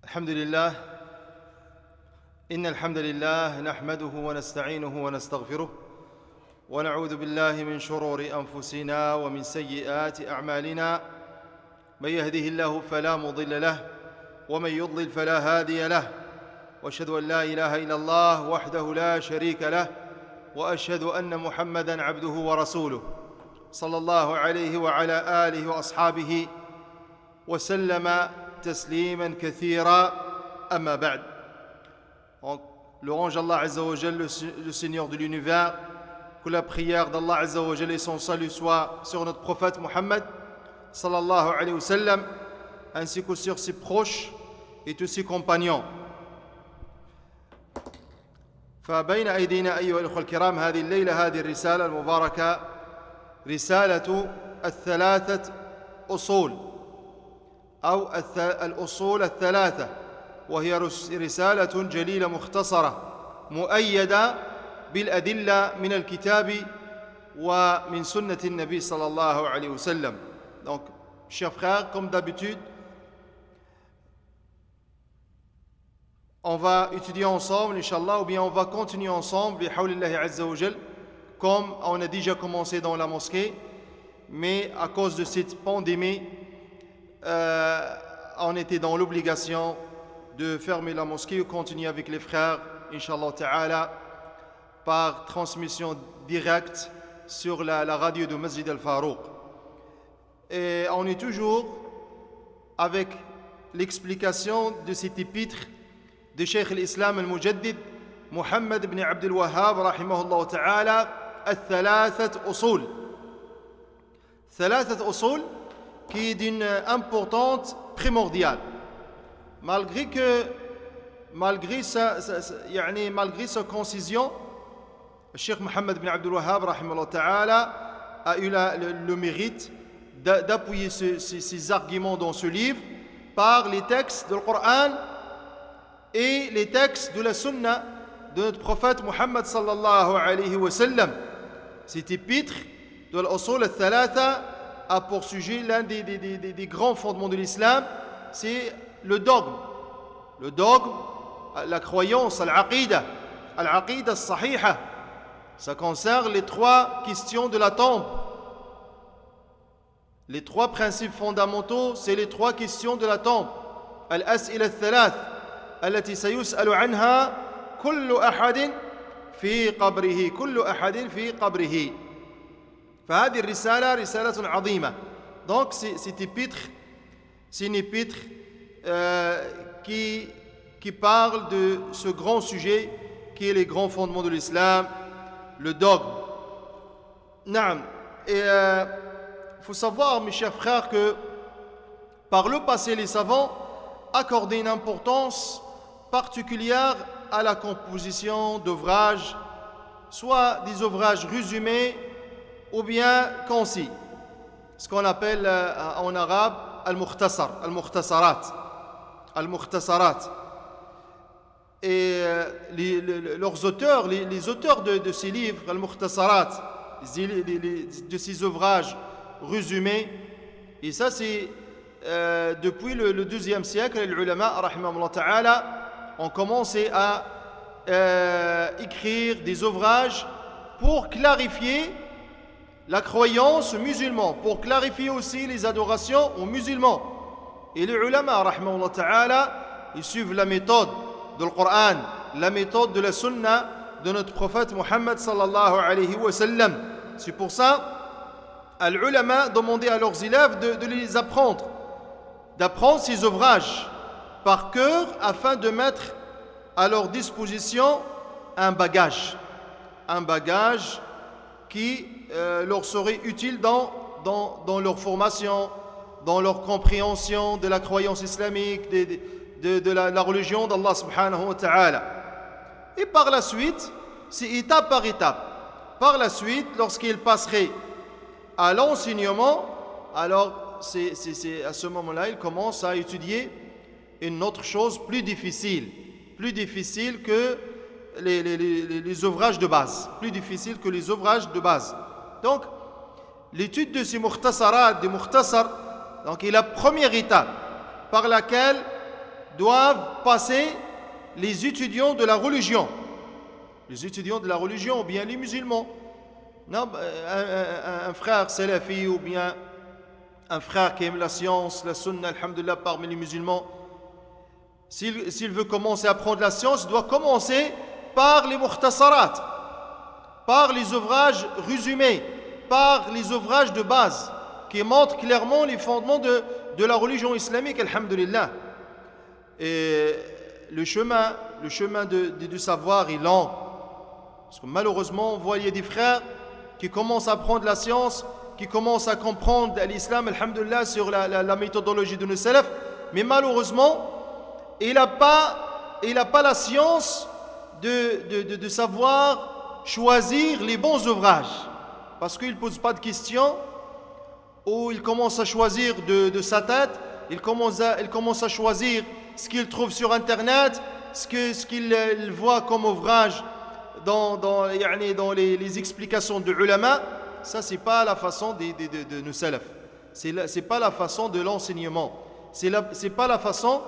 الحمد لله إن الحمد لله نحمده ونستعينه ونستغفره ونعوذ بالله من شرور أنفسنا ومن سيئات أعمالنا من يهده الله فلا مضل له ومن يضلل فلا هادي له وأشهد أن لا إله إلا الله وحده لا شريك له وأشهد أن محمدًا عبده ورسوله صلى الله عليه وعلى آله وأصحابه وسلم تسليما كثيرا أما بعد. Louange Allah Azza wa Jal, le Seigneur de l'univers, que la prière d'Allah Azza wa Jal et son salut soit sur notre prophète Muhammad sallallahu alayhi wa sallam, ainsi que sur ses proches et tous ses compagnons. فبين أيدينا أيها الأخوة الكرام هذه الليلة هذه الرسالة المباركة رسالة الثلاثة أصول أو الأصول الثلاثة، وهي رسالة جليلة مختصرة مؤيدة بالأدلة من الكتاب ومن سنة النبي صلى الله عليه وسلم. Donc, chers frères, comme d'habitude, on va étudier ensemble, Inch'Allah, ou bien on va continuer ensemble, bihawlillahi azza wa jal, comme on a déjà commencé dans la mosquée, mais à cause de cette pandémie, on était dans l'obligation de fermer la mosquée et continuer avec les frères, Inch'Allah Ta'ala, par transmission directe sur la radio de Masjid al-Farouq. Et on est toujours avec l'explication de cet épître de Cheikh al-Islam al-Mujaddid Muhammad ibn Abdul Wahhab rahimahullah ta'ala, al-Thalathat Usul. Thalathat Usul qui est d'une importance primordiale. Malgré sa concision, Cheikh Muhammad ibn Abdul Wahhab rahimahullah ta'ala a eu le mérite d'appuyer ces arguments dans ce livre par les textes du Coran et les textes de la Sunna de notre prophète Muhammad sallallahu alayhi wa sallam. Cet épître de l'Usul al-Thalatha a pour sujet l'un des grands fondements de l'islam, c'est le dogme. Le dogme, la croyance, al-aqidah al-sahiha. Ça concerne les trois questions de la tombe. Les trois principes fondamentaux, c'est les trois questions de la tombe. Al-as'ila al-thalath, التي سيسأل عنها كل أحد في قبره كل أحد في قبره. فهذه الرسالة رسالة عظيمة. Donc cet épître, c'est une épître qui parle de ce grand sujet qui est les grands fondements de l'islam, le dogme. Naam. Et faut savoir, mes chers frères, que par le passé, les savants accordaient une importance particulière à la composition d'ouvrages, soit des ouvrages résumés ou bien concis, ce qu'on appelle en arabe al-mukhtasar, al-mukhtasarat. Et leurs auteurs, les auteurs de ces livres, al-mukhtasarat, de ces ouvrages résumés, et ça c'est depuis le deuxième siècle, les ulama, rahimahumullah ta'ala, ont commencé à écrire des ouvrages pour clarifier la croyance aux musulmans, pour clarifier aussi les adorations aux musulmans. Et les ulama, rahimahullah ta'ala, ils suivent la méthode du Coran, la méthode de la sunna de notre prophète Muhammad sallallahu alayhi wa sallam. C'est pour ça, les ulama demandaient à leurs élèves de les apprendre, d'apprendre ces ouvrages par cœur afin de mettre à leur disposition un bagage qui leur serait utile dans leur formation, dans leur compréhension de la croyance islamique, de la religion d'Allah subhanahu wa ta'ala. Et par la suite, c'est étape par étape. Par la suite, lorsqu'ils passeraient à l'enseignement, alors c'est à ce moment-là, ils commencent à étudier une autre chose plus difficile que les ouvrages de base, Donc, l'étude de ces mukhtasarat, des mukhtasar, donc est la première étape par laquelle doivent passer les étudiants de la religion. Les étudiants de la religion ou bien les musulmans. Non, un frère salafi ou bien un frère qui aime la science, la sunna, alhamdulillah, parmi les musulmans, s'il veut commencer à apprendre la science, il doit commencer par les mukhtasarat, par les ouvrages résumés, par les ouvrages de base qui montrent clairement les fondements de la religion islamique, alhamdulillah. Et le chemin du savoir est lent. Parce que malheureusement, on voit il y a des frères qui commencent à apprendre la science, qui commencent à comprendre l'islam, alhamdulillah, sur la méthodologie de nos salafs, mais malheureusement, il n'a pas la science de savoir choisir les bons ouvrages. Parce qu'il ne pose pas de questions, ou il commence à choisir de sa tête, il commence à choisir ce qu'il trouve sur Internet, ce qu'il voit comme ouvrage dans les explications de ulama. Ça, c'est pas la façon de nos salafs. C'est pas la façon de l'enseignement. C'est pas la façon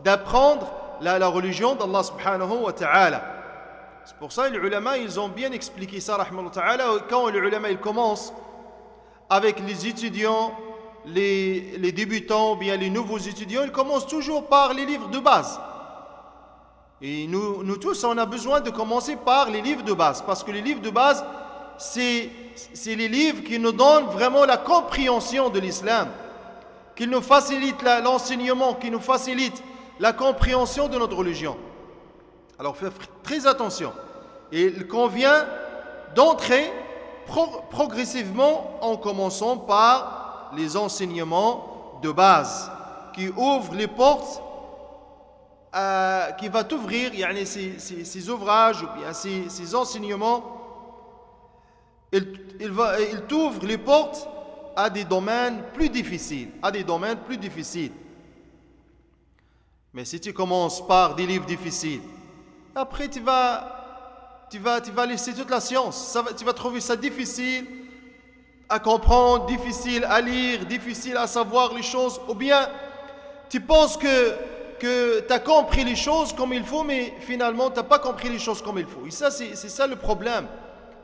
d'apprendre la religion d'Allah subhanahu wa ta'ala. C'est pour ça que les ulama, ils ont bien expliqué ça, rahmatullahi ta'ala. Quand les ulama, ils commencent avec les étudiants, les débutants ou bien les nouveaux étudiants, ils commencent toujours par les livres de base. Et nous tous, on a besoin de commencer par les livres de base. Parce que les livres de base, c'est les livres qui nous donnent vraiment la compréhension de l'islam, qui nous facilitent l'enseignement, qui nous facilitent la compréhension de notre religion. Alors faites très attention. Et il convient d'entrer progressivement en commençant par les enseignements de base qui ouvrent les portes, qui va t'ouvrir ces ouvrages ou bien ces enseignements. Il t'ouvre les portes à des domaines plus difficiles, Mais si tu commences par des livres difficiles, après tu vas laisser toute la science. Tu vas trouver ça difficile à comprendre, difficile à lire, difficile à savoir les choses. Ou bien tu penses que tu as compris les choses comme il faut, mais finalement tu n'as pas compris les choses comme il faut. Et ça, c'est ça le problème.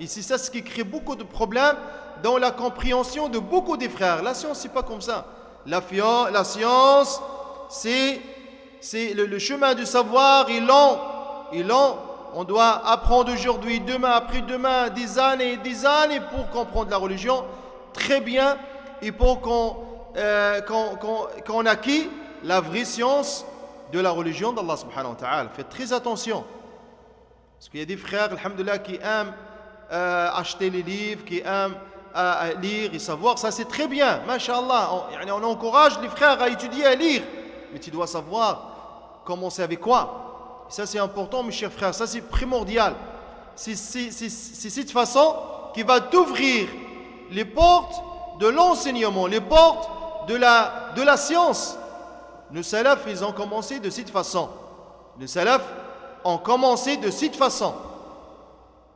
Et c'est ça ce qui crée beaucoup de problèmes dans la compréhension de beaucoup des frères. La science, c'est pas comme ça. La science, c'est le chemin du savoir est lent. On doit apprendre aujourd'hui, demain, après-demain, des années et des années pour comprendre la religion très bien et pour qu'on acquiert la vraie science de la religion d'Allah subhanahu wa ta'ala. Faites très attention. Parce qu'il y a des frères, alhamdoulilah, qui aiment acheter les livres, qui aiment lire et savoir. Ça, c'est très bien, masha'Allah. On encourage les frères à étudier, à lire. Mais tu dois savoir commencer avec quoi. Et ça, c'est important, mes chers frères. Ça, c'est primordial. C'est cette façon qui va t'ouvrir les portes de l'enseignement, les portes de la science. Nos salafs, ils ont commencé de cette façon. Les salafs ont commencé de cette façon.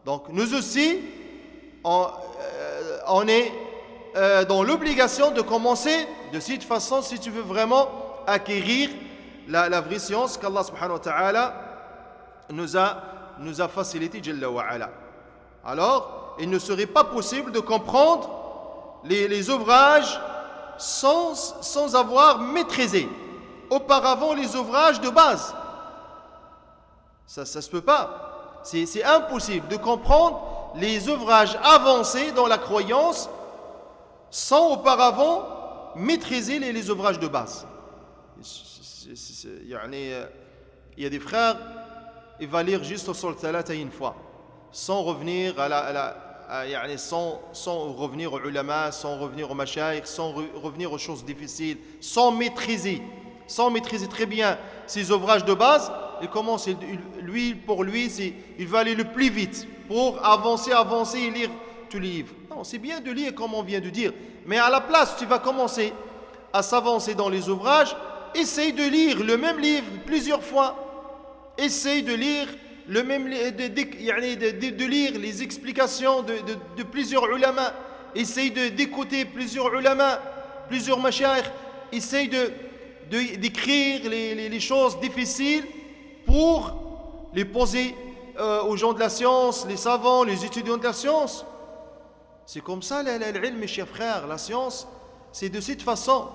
Donc, nous aussi, on est dans l'obligation de commencer de cette façon si tu veux vraiment acquérir la vraie science qu'Allah subhanahu wa ta'ala nous a facilité Jalla wa ala. Alors, il ne serait pas possible de comprendre les ouvrages sans avoir maîtrisé auparavant les ouvrages de base. Ça se peut pas. C'est impossible de comprendre les ouvrages avancés dans la croyance sans auparavant maîtriser les ouvrages de base. Il y a des frères, ils vont lire juste sur le thalatha une fois, sans revenir sans revenir aux ulama, sans revenir aux mashayikh, sans revenir aux choses difficiles, sans maîtriser très bien ces ouvrages de base. Il commence, pour lui, il va aller le plus vite pour avancer et lire tous les livres. Non, c'est bien de lire comme on vient de dire, mais à la place, tu vas commencer à s'avancer dans les ouvrages. Essaye de lire le même livre plusieurs fois. Essaye de lire le même de lire les explications de plusieurs ulama. Essaye d'écouter plusieurs ulama, plusieurs mashayikh. Essaye d'écrire les choses difficiles pour les poser aux gens de la science, les savants, les étudiants de la science. C'est comme ça l'ilm, mes chers frères. La science, c'est de cette façon.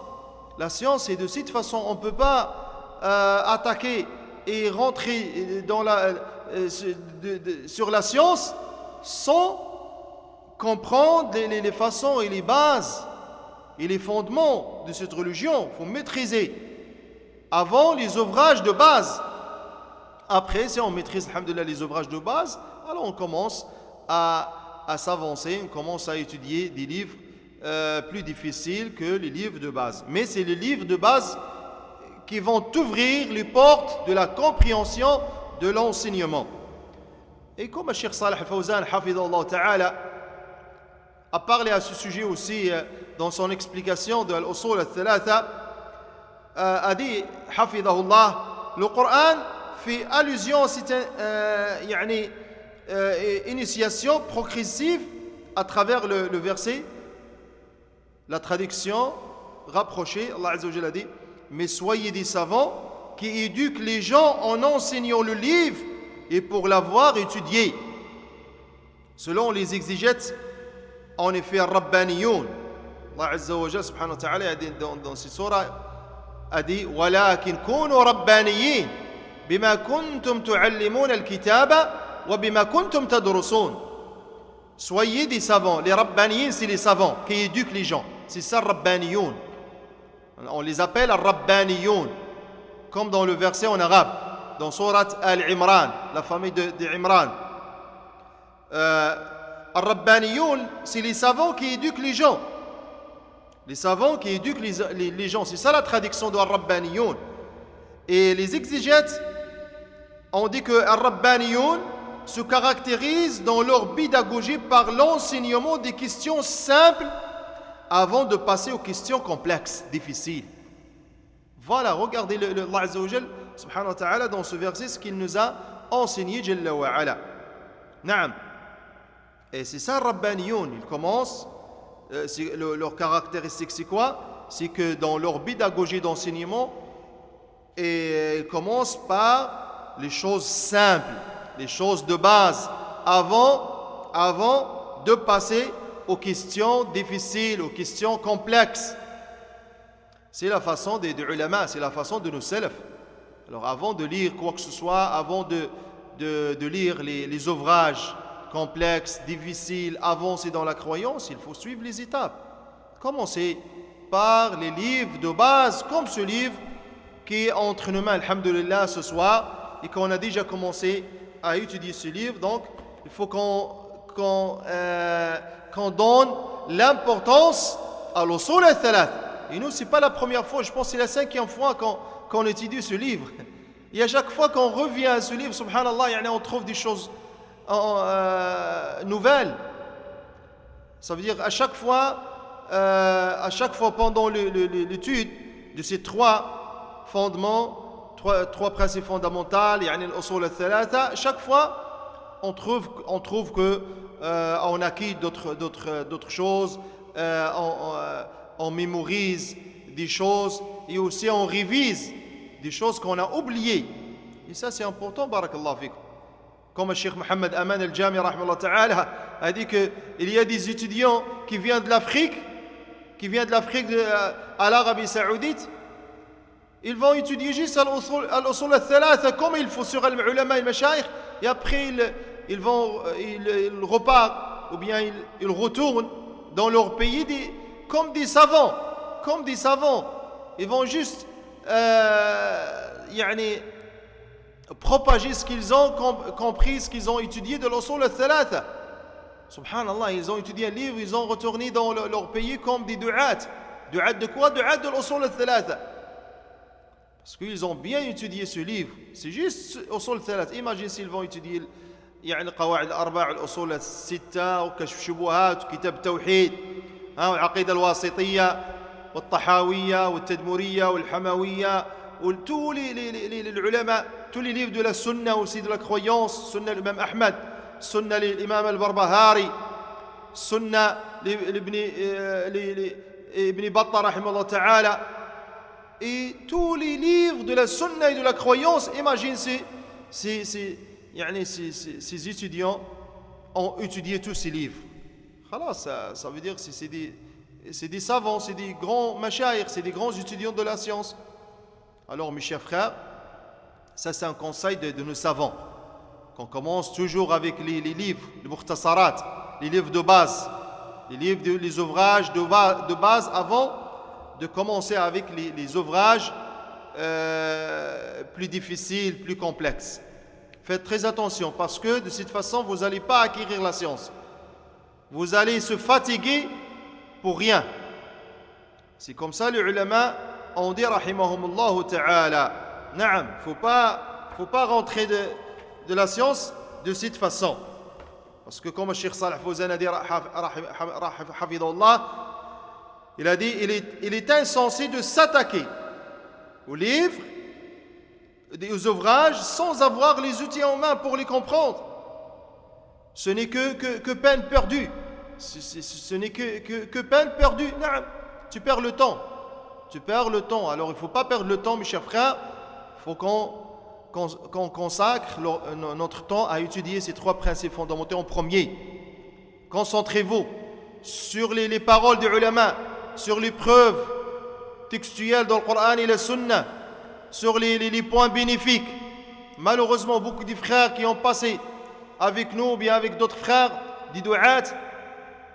La science, c'est de cette façon. On ne peut pas attaquer et rentrer sur la science sans comprendre les façons et les bases et les fondements de cette religion. Il faut maîtriser avant les ouvrages de base. Après, si on maîtrise, alhamdoulilah, les ouvrages de base, alors on commence à s'avancer, on commence à étudier des livres plus difficiles que les livres de base. Mais c'est les livres de base qui vont ouvrir les portes de la compréhension de l'enseignement. Et comme Cheikh Salih Al-Fawzan, hafidhahullah ta'ala, a parlé à ce sujet aussi dans son explication de l'usul al-thalatha, a dit, hafidhahullah, le Coran fait allusion à cette initiation progressive à travers le verset, la traduction rapprochée. Allah Azza wa Jalla a dit: mais soyez des savants qui éduquent les gens en enseignant le livre et pour l'avoir étudié. Selon les exégètes, en effet, Rabbaniyoun, Allah Azza wa Jalla subhanahu wa ta'ala dans ces surahs a dit: walakin kunu rabbaniyin bima kuntum tu'allimuna al-kitaba wa bima kuntum tadrusun. Soyez des savants. Les Rabbaniyin, c'est les savants qui éduquent les gens. C'est ça, Rabbaniyoun. On les appelle Rabbaniyoun, comme dans le verset en arabe, dans Surat Al-Imran, la famille d'Imran. Rabbaniyoun, c'est les savants qui éduquent les gens. Les savants qui éduquent les gens. C'est ça la traduction de Rabbaniyoun. Et les exégètes ont dit que Rabbaniyoun se caractérisent dans leur pédagogie par l'enseignement des questions simples avant de passer aux questions complexes, difficiles. Voilà, regardez Allah Azza wa Jal, subhanahu wa ta'ala, dans ce verset, ce qu'il nous a enseigné, Jalla wa ala. Naam. Et c'est ça, Rabbaniyoun. Ils commencent, leur caractéristique, c'est quoi? C'est que dans leur pédagogie d'enseignement, ils commencent par les choses simples, les choses de base, avant de passer aux questions difficiles, aux questions complexes. C'est la façon des ulama, c'est la façon de nos salaf. Alors avant de lire quoi que ce soit, avant de lire les ouvrages complexes, difficiles, avancés dans la croyance, il faut suivre les étapes. Commencer par les livres de base, comme ce livre qui est entre nos mains, alhamdulillah, ce soir, et qu'on a déjà commencé à étudier ce livre. Donc, il faut qu'on donne l'importance à l'usul al-thalath. Et nous, ce n'est pas la première fois, je pense que c'est la 5e fois qu'on étudie ce livre. Et à chaque fois qu'on revient à ce livre, subhanallah, on trouve des choses nouvelles. Ça veut dire à chaque fois pendant l'étude de ces 3 fondements, 3 principes fondamentaux, l'usul al-thalatha, chaque fois on trouve que on acquit d'autres choses, on mémorise des choses et aussi on révise des choses qu'on a oubliées. Et ça c'est important, barakallahu fikum. Comme le Cheikh Mohammed Aman al-Jami rahimahullah ta'ala a dit qu'il y a des étudiants qui viennent de l'Afrique, à l'Arabie Saoudite, ils vont étudier juste al-usul al-thalatha comme il faut sur al-ulama al-mashayikh, et après ils repartent ou bien ils retournent dans leur pays comme des savants. Ils vont juste propager ce qu'ils ont compris, ce qu'ils ont étudié de l'usul al-thalatha. Subhanallah, ils ont étudié un livre, ils ont retourné dans leur pays comme des du'at. Du'at de quoi? Du'at de l'usul al-thalatha. Parce qu'ils ont bien étudié ce livre. C'est juste l'usul al-thalatha. Imagine s'ils vont étudier قواعد الأربع الأصول الستة وكشف الشبهات وكتاب التوحيد والعقيدة الواسطية والطحاوية والتدمرية والحموية tous les ulama, tous les livres de la sunna aussi de la croyance, sunna l'imam Ahmad, sunna l'imam al-Barbahari, sunna l'ibn Battah rahimahullah ta'ala, et tous les livres de la sunna et de la croyance. Imagine ces étudiants ont étudié tous ces livres. Ça veut dire que c'est des savants, c'est des grands mashayikh, c'est des grands étudiants de la science. Alors mes chers frères, ça c'est un conseil de nos savants, qu'on commence toujours avec les livres, les mukhtasarat, les livres de base, les ouvrages de base avant de commencer avec les ouvrages plus difficiles, plus complexes. Faites très attention parce que de cette façon, vous n'allez pas acquérir la science. Vous allez se fatiguer pour rien. C'est comme ça les ulama ont dit rahimahumullah ta'ala. Naam, faut pas rentrer de la science de cette façon. Parce que comme le Cheikh Salih Fawzan a dit hafidhullah, il a dit il est insensé de s'attaquer aux livres, aux ouvrages sans avoir les outils en main pour les comprendre. Ce n'est que peine perdue. Ce n'est que peine perdue. Naam, tu perds le temps. Alors il ne faut pas perdre le temps, mes chers frères. Il faut qu'on consacre notre temps à étudier ces trois principes fondamentaux en premier. Concentrez-vous sur les paroles des ulama, sur les preuves textuelles dans le Coran et la Sunna, sur les points bénéfiques. Malheureusement, beaucoup de frères qui ont passé avec nous ou bien avec d'autres frères, des du'at,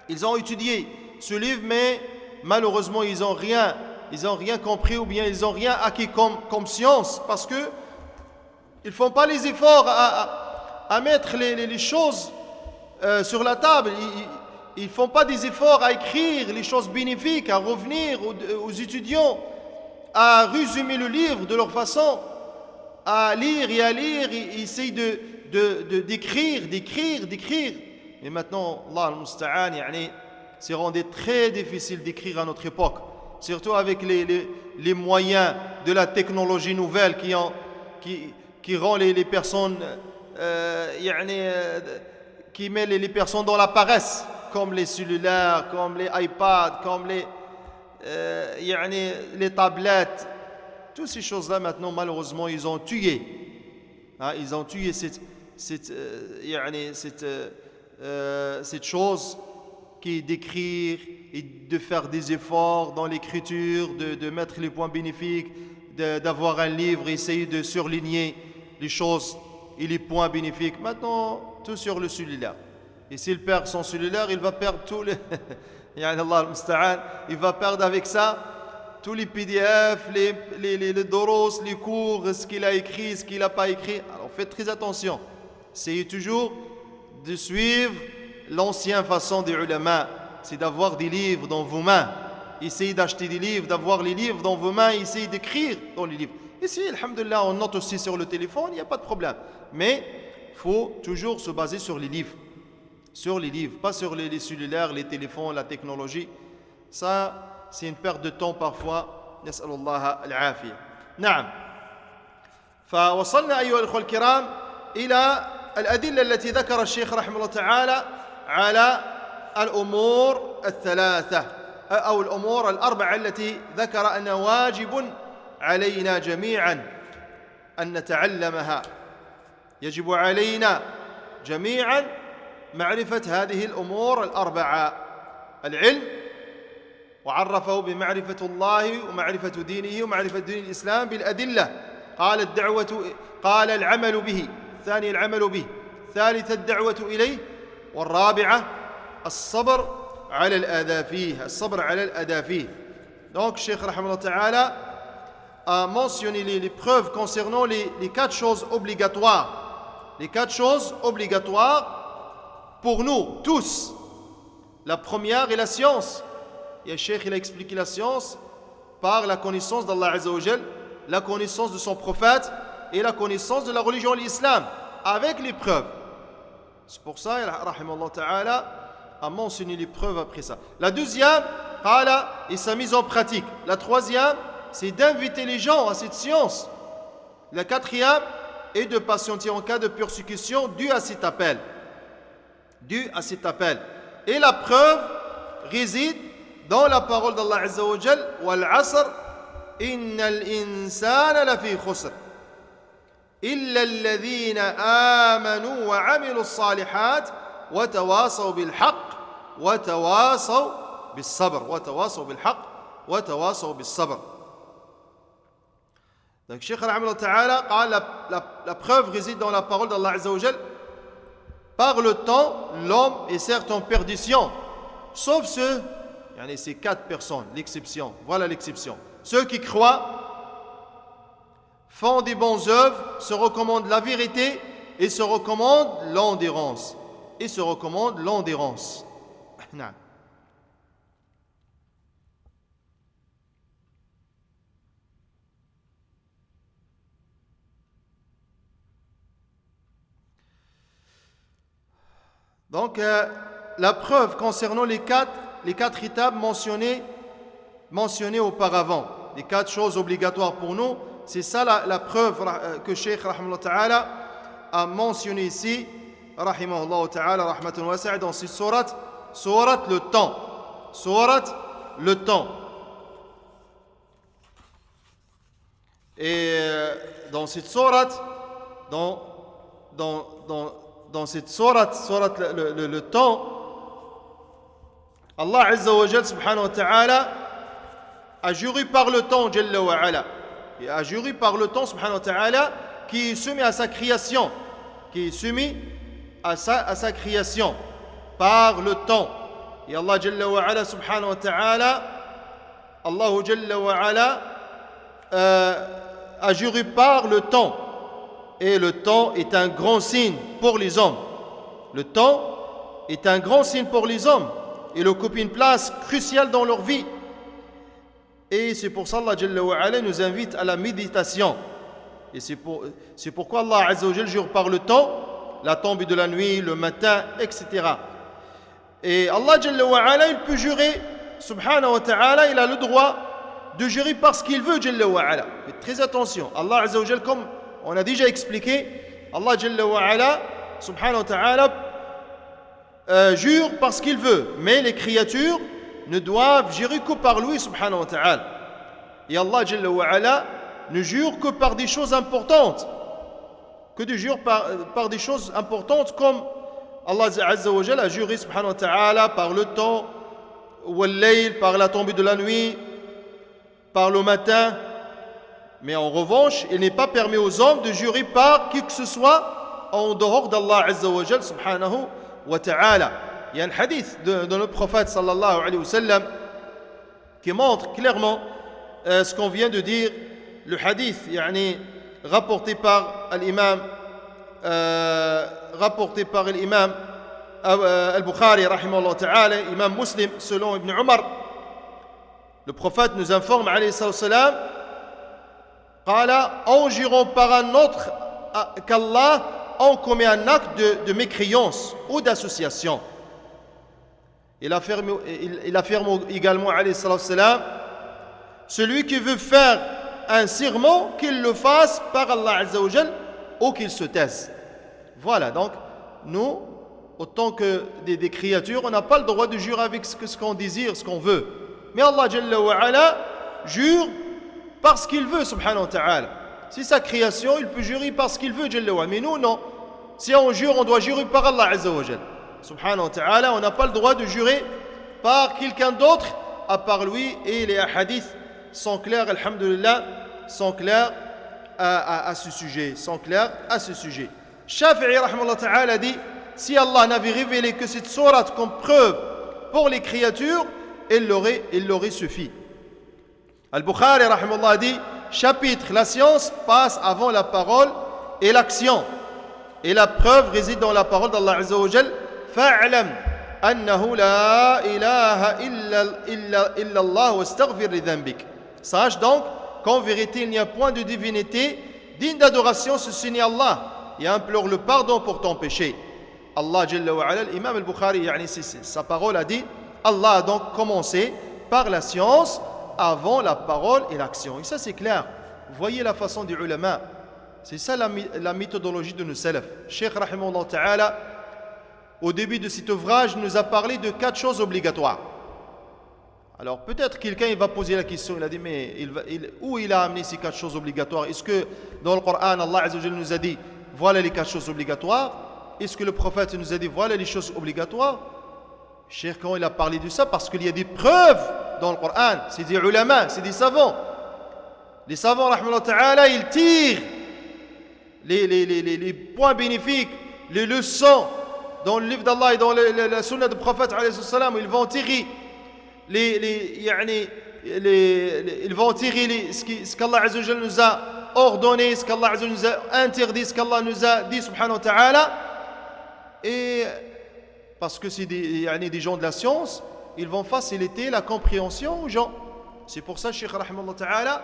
ils ont étudié ce livre, mais malheureusement, ils n'ont rien compris ou bien ils n'ont rien acquis comme science parce que ils ne font pas les efforts à mettre les choses sur la table. Ils ne font pas des efforts à écrire les choses bénéfiques, à revenir aux étudiants, à résumer le livre de leur façon, à lire, ils essayent d'écrire. Mais maintenant, Allah al-Musta'an, c'est rendu très difficile d'écrire à notre époque, surtout avec les moyens de la technologie nouvelle qui rend les personnes, qui met les personnes dans la paresse, comme les cellulaires, comme les iPads, comme les tablettes. Toutes ces choses-là, maintenant, malheureusement, ils ont tué. Ils ont tué cette chose qui est d'écrire et de faire des efforts dans l'écriture, de mettre les points bénéfiques, d'avoir un livre, essayer de surligner les choses et les points bénéfiques. Maintenant, tout sur le cellulaire. Et s'il perd son cellulaire, il va perdre tous les... il va perdre avec ça tous les PDF, les doros, les cours, ce qu'il a écrit, ce qu'il n'a pas écrit. Alors faites très attention. Essayez toujours de suivre l'ancienne façon des ulama. C'est d'avoir des livres dans vos mains. Essayez d'acheter des livres, d'avoir les livres dans vos mains, essayez d'écrire dans les livres. Ici, alhamdulillah, on note aussi sur le téléphone, il n'y a pas de problème. Mais il faut toujours se baser sur les livres. Sur les livres, pas sur les cellulaires, les téléphones, la technologie. Ça, c'est une perte de temps parfois. Nas'alullah al-afiyah. Naam. فوصلنا أيها الأخوة الكرام إلى الأدلة التي ذكر الشيخ رحمه الله تعالى على الأمور الثلاثة أو الأمور الأربعة التي ذكر أنها واجب علينا جميعا أن نتعلمها. يجب علينا جميعا معرفة هذه الأمور الأربعة: العلم، وعرفه بمعرفة الله ومعرفة دينه ومعرفة دين الإسلام بالأدلة. قال العمل به، الثاني العمل به، الثالثة الدعوة إليه، والرابعة الصبر على الأذى فيه. Donc, Cheikh Rahimahullah Ta'ala a mentionné les preuves concernant les quatre choses obligatoires. Les quatre choses obligatoires pour nous tous. La première est la science. Et le Cheikh il a expliqué la science par la connaissance d'Allah Azza wa Jal, la connaissance de son prophète et la connaissance de la religion de l'islam avec les preuves. C'est pour ça, Rahimahullah Ta'ala a mentionné les preuves après ça. La deuxième, et sa mise en pratique. La troisième, c'est d'inviter les gens à cette science. La quatrième est de patienter en cas de persécution due à cet appel. Et la preuve réside dans la parole d'Allah Azza wa Jal, wal asr innal insana lafi khusr illa alladhina amanu wa amilu salihat wa tawasaw bil haqq wa tawasaw bis sabr wa tawasaw bil haqq wa tawasaw bis sabr. Donc Cheikh Rahimahullah Ta'ala, la preuve réside dans la parole d'Allah Azza wa Jal. Par le temps, l'homme est certes en perdition, sauf ceux, ces 4 personnes, l'exception, voilà l'exception. Ceux qui croient, font des bonnes œuvres, se recommandent la vérité et se recommandent l'endurance. Et se recommandent l'endurance. Donc, la preuve concernant les quatre étapes mentionnées auparavant, les 4 choses obligatoires pour nous, c'est ça la preuve que Cheikh Rahimahullah Ta'ala a mentionné ici, Rahimahullah Ta'ala, Rahmatun Wasi'a, dans cette sourate le temps. Sourate le temps. Et dans cette sourate, dans cette sourate le temps, Allah Azza wa Jal subhanahu wa ta'ala a juré par le temps Jalla wa Ala. Il a juré par le temps subhanahu wa ta'ala qui est soumis à sa création, par le temps. Et Allah Jalla wa Ala subhanahu wa ta'ala, Allah Jalla wa Ala a juré par le temps. Et le temps est un grand signe pour les hommes. Le temps est un grand signe pour les hommes. Il occupe une place cruciale dans leur vie. Et c'est pour ça Allah Jalla wa Ala nous invite à la méditation. Et c'est pourquoi Allah Azza wa Jalla jure par le temps, la tombée de la nuit, le matin, etc. Et Allah Jalla wa Ala, il peut jurer, subhanahu wa ta'ala, il a le droit de jurer parce qu'il veut, Jalla wa Ala. Faites très attention. Allah Azza wa Jalla, comme on a déjà expliqué, Allah Jalla wa Ala, subhanahu wa ta'ala, jure parce qu'il veut. Mais les créatures ne doivent jurer que par lui, subhanahu wa ta'ala. Et Allah Jalla wa Ala ne jure que par des choses importantes. Que de jure par des choses importantes comme Allah Azza wa Jalla a juré, subhanahu wa ta'ala, par le temps, wal-layl, par la tombée de la nuit, par le matin. Mais en revanche, il n'est pas permis aux hommes de jurer par qui que ce soit en dehors d'Allah Azza wa Jal subhanahu wa ta'ala. Il y a un hadith de notre prophète sallallahu alayhi wa sallam qui montre clairement ce qu'on vient de dire. Le hadith rapporté par l'imam al-Bukhari rahimahullah ta'ala, imam Muslim, selon Ibn Umar. Le prophète nous informe alayhi salam, en jurant par un autre qu'Allah, on commet un acte de mécréance ou d'association. Il affirme également, alayhi salam, celui qui veut faire un serment, qu'il le fasse par Allah Azza wa Jal ou qu'il se taise. Voilà, donc nous, autant que des créatures, on n'a pas le droit de jurer avec ce qu'on désire, ce qu'on veut. Mais Allah Jalla wa Ala jure parce qu'il veut, subhanahu wa ta'ala. C'est sa création, il peut jurer parce qu'il veut, Jalla wa. Mais nous, non. Si on jure, on doit jurer par Allah Azza wa Jal. Subhanahu wa ta'ala, on n'a pas le droit de jurer par quelqu'un d'autre à part lui. Et les hadiths sont clairs, alhamdulillah, sont clairs à ce sujet. Shafi'i, rahimahullah ta'ala, dit, si Allah n'avait révélé que cette sourate comme preuve pour les créatures, il l'aurait suffi. Al-Bukhari, rahimahullah, dit, chapitre, la science passe avant la parole et l'action. Et la preuve réside dans la parole d'Allah Azza wa Jal. Fa'alam annahu la ilaha illa Allah wa astaghfir li dhanbik. Sache donc qu'en vérité il n'y a point de divinité digne d'adoration si ce n'est Allah, et implore le pardon pour ton péché. Allah Jalla wa Ala, l'imam al-Bukhari, sa parole a dit, Allah a donc commencé par la science avant la parole et l'action. Et ça c'est clair. Vous voyez la façon des ulama. C'est ça la méthodologie de nos salaf. Cheikh Rahimahullah Ta'ala, au début de cet ouvrage, nous a parlé de 4 choses obligatoires. Alors peut-être quelqu'un il va poser la question, il a dit mais où il a amené ces 4 choses obligatoires? Est-ce que dans le Coran Allah Azza wa Jalla nous a dit voilà les 4 choses obligatoires? Est-ce que le prophète nous a dit voilà les choses obligatoires? Cheikh, quand il a parlé de ça, parce qu'il y a des preuves dans le Coran, c'est des ulama, c'est des savants. Les savants, rahmallahu ta'ala, ils tirent les points bénéfiques, les leçons dans le livre d'Allah et dans la sunna du prophète, ils vont tirer ils vont tirer ce qu'Allah Azza wa Jalla nous a ordonné, ce qu'Allah Azza wa Jalla nous a interdit, ce qu'Allah nous a dit, subhanahu wa ta'ala. Et parce que c'est des gens de la science, ils vont faciliter la compréhension aux gens. C'est pour ça, Cheikh rahimahullah ta'ala,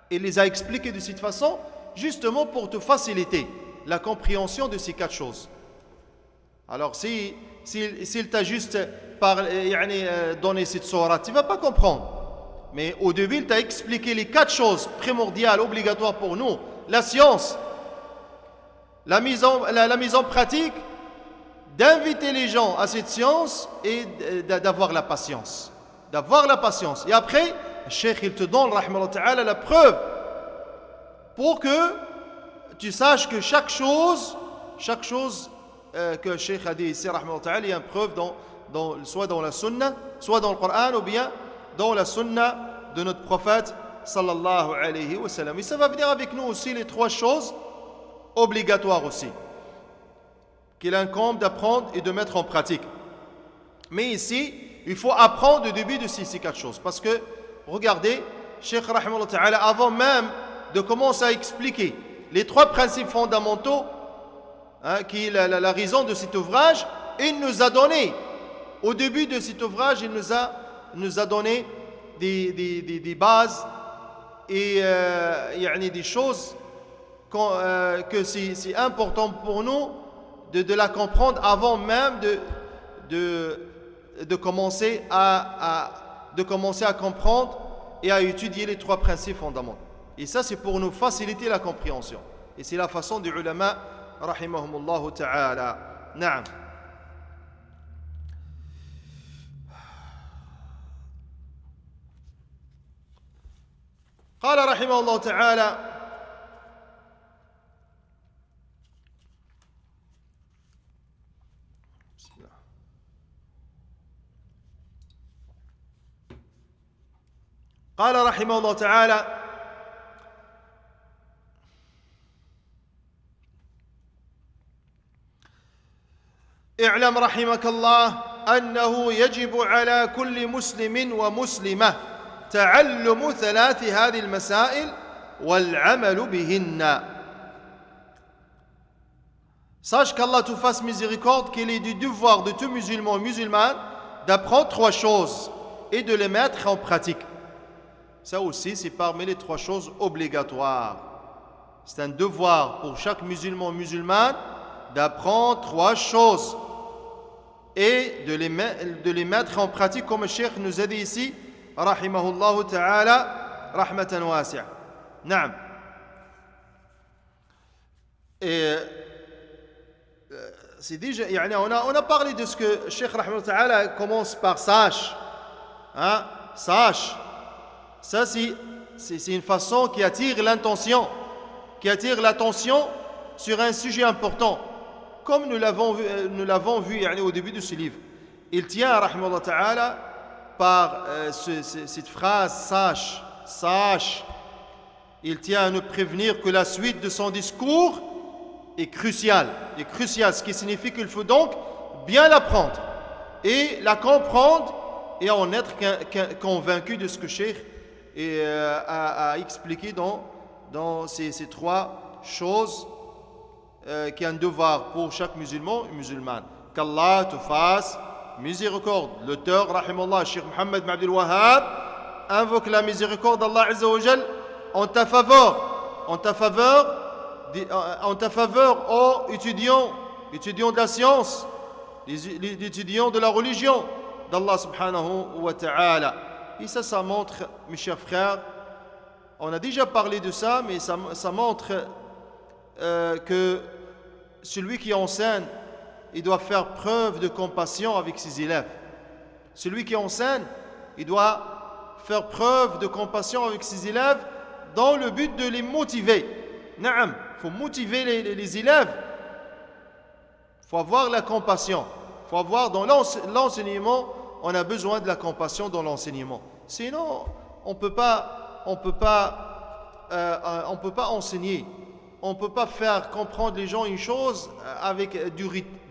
il les a expliqués de cette façon, justement pour te faciliter la compréhension de ces 4 choses. Alors, s'il t'a juste donné cette sourate, tu ne vas pas comprendre. Mais au début, il t'a expliqué les 4 choses primordiales, obligatoires pour nous. La science, la mise en pratique, d'inviter les gens à cette science et d'avoir la patience. D'avoir la patience. Et après, le Cheikh, il te donne, rahmallahu ta'ala, la preuve pour que tu saches que chaque chose que le Cheikh a dit ici, rahmallahu ta'ala, il y a une preuve soit dans la sunna, soit dans le Coran, ou bien dans la sunna de notre prophète, sallallahu alayhi wa sallam. Et ça va venir avec nous aussi les 3 choses obligatoires aussi, qu'il incombe d'apprendre et de mettre en pratique. Mais ici, il faut apprendre au début de ces 4 choses. Parce que, regardez, Cheikh rahimahullah ta'ala, avant même de commencer à expliquer les 3 principes fondamentaux, qui est la raison de cet ouvrage, il nous a donné, au début de cet ouvrage, il nous a donné des bases et des choses que c'est important pour nous de la comprendre avant même de commencer à comprendre et à étudier les 3 principes fondamentaux. Et ça, c'est pour nous faciliter la compréhension. Et c'est la façon des ulama, rahimahumullah ta'ala. Na'am. قال رحمه الله تعالى قال رحمه الله تعالى اعلم رحمك الله أنه يجب على كل مسلم ومسلمة تعلم 3 هذه المسائل والعمل بهن. Sache qu'Allah te fasse miséricorde, qu'il est du devoir de tout musulman et musulmane d'apprendre 3 choses et de les mettre en pratique. Ça aussi, c'est parmi les 3 choses obligatoires. C'est un devoir pour chaque musulman et musulmane d'apprendre 3 choses et de les mettre en pratique, comme le Cheikh nous a dit ici, rahimahullah ta'ala, rahmatan wasi'a. Naam. Et c'est déjà, on a parlé de ce que Cheikh rahimahullah ta'ala commence par sache. Sache. Ça, c'est une façon qui attire l'attention sur un sujet important. Comme nous l'avons vu au début de ce livre. Il tient, rahimahullah ta'ala, par cette phrase sache. Il tient à nous prévenir que la suite de son discours est cruciale. Ce qui signifie qu'il faut donc bien l'apprendre et la comprendre et en être convaincu de ce que Cheikh a expliqué dans ces 3 choses qui est un devoir pour chaque musulman et musulmane. Qu'Allah te fasse miséricorde. L'auteur, rahimallah, Cheikh Mohammed bin Abdul Wahhab, invoque la miséricorde d'Allah Azza wa Jal en ta faveur, aux étudiants de la science, les étudiants de la religion d'Allah subhanahu wa ta'ala. Et ça montre, mes chers frères, on a déjà parlé de ça, mais ça montre que celui qui enseigne, il doit faire preuve de compassion avec ses élèves. Celui qui enseigne, il doit faire preuve de compassion avec ses élèves dans le but de les motiver. Naam, il faut motiver les élèves. Il faut avoir la compassion. Il faut avoir dans l'enseignement, on a besoin de la compassion dans l'enseignement. Sinon, on peut pas enseigner. On ne peut pas faire comprendre les gens une chose avec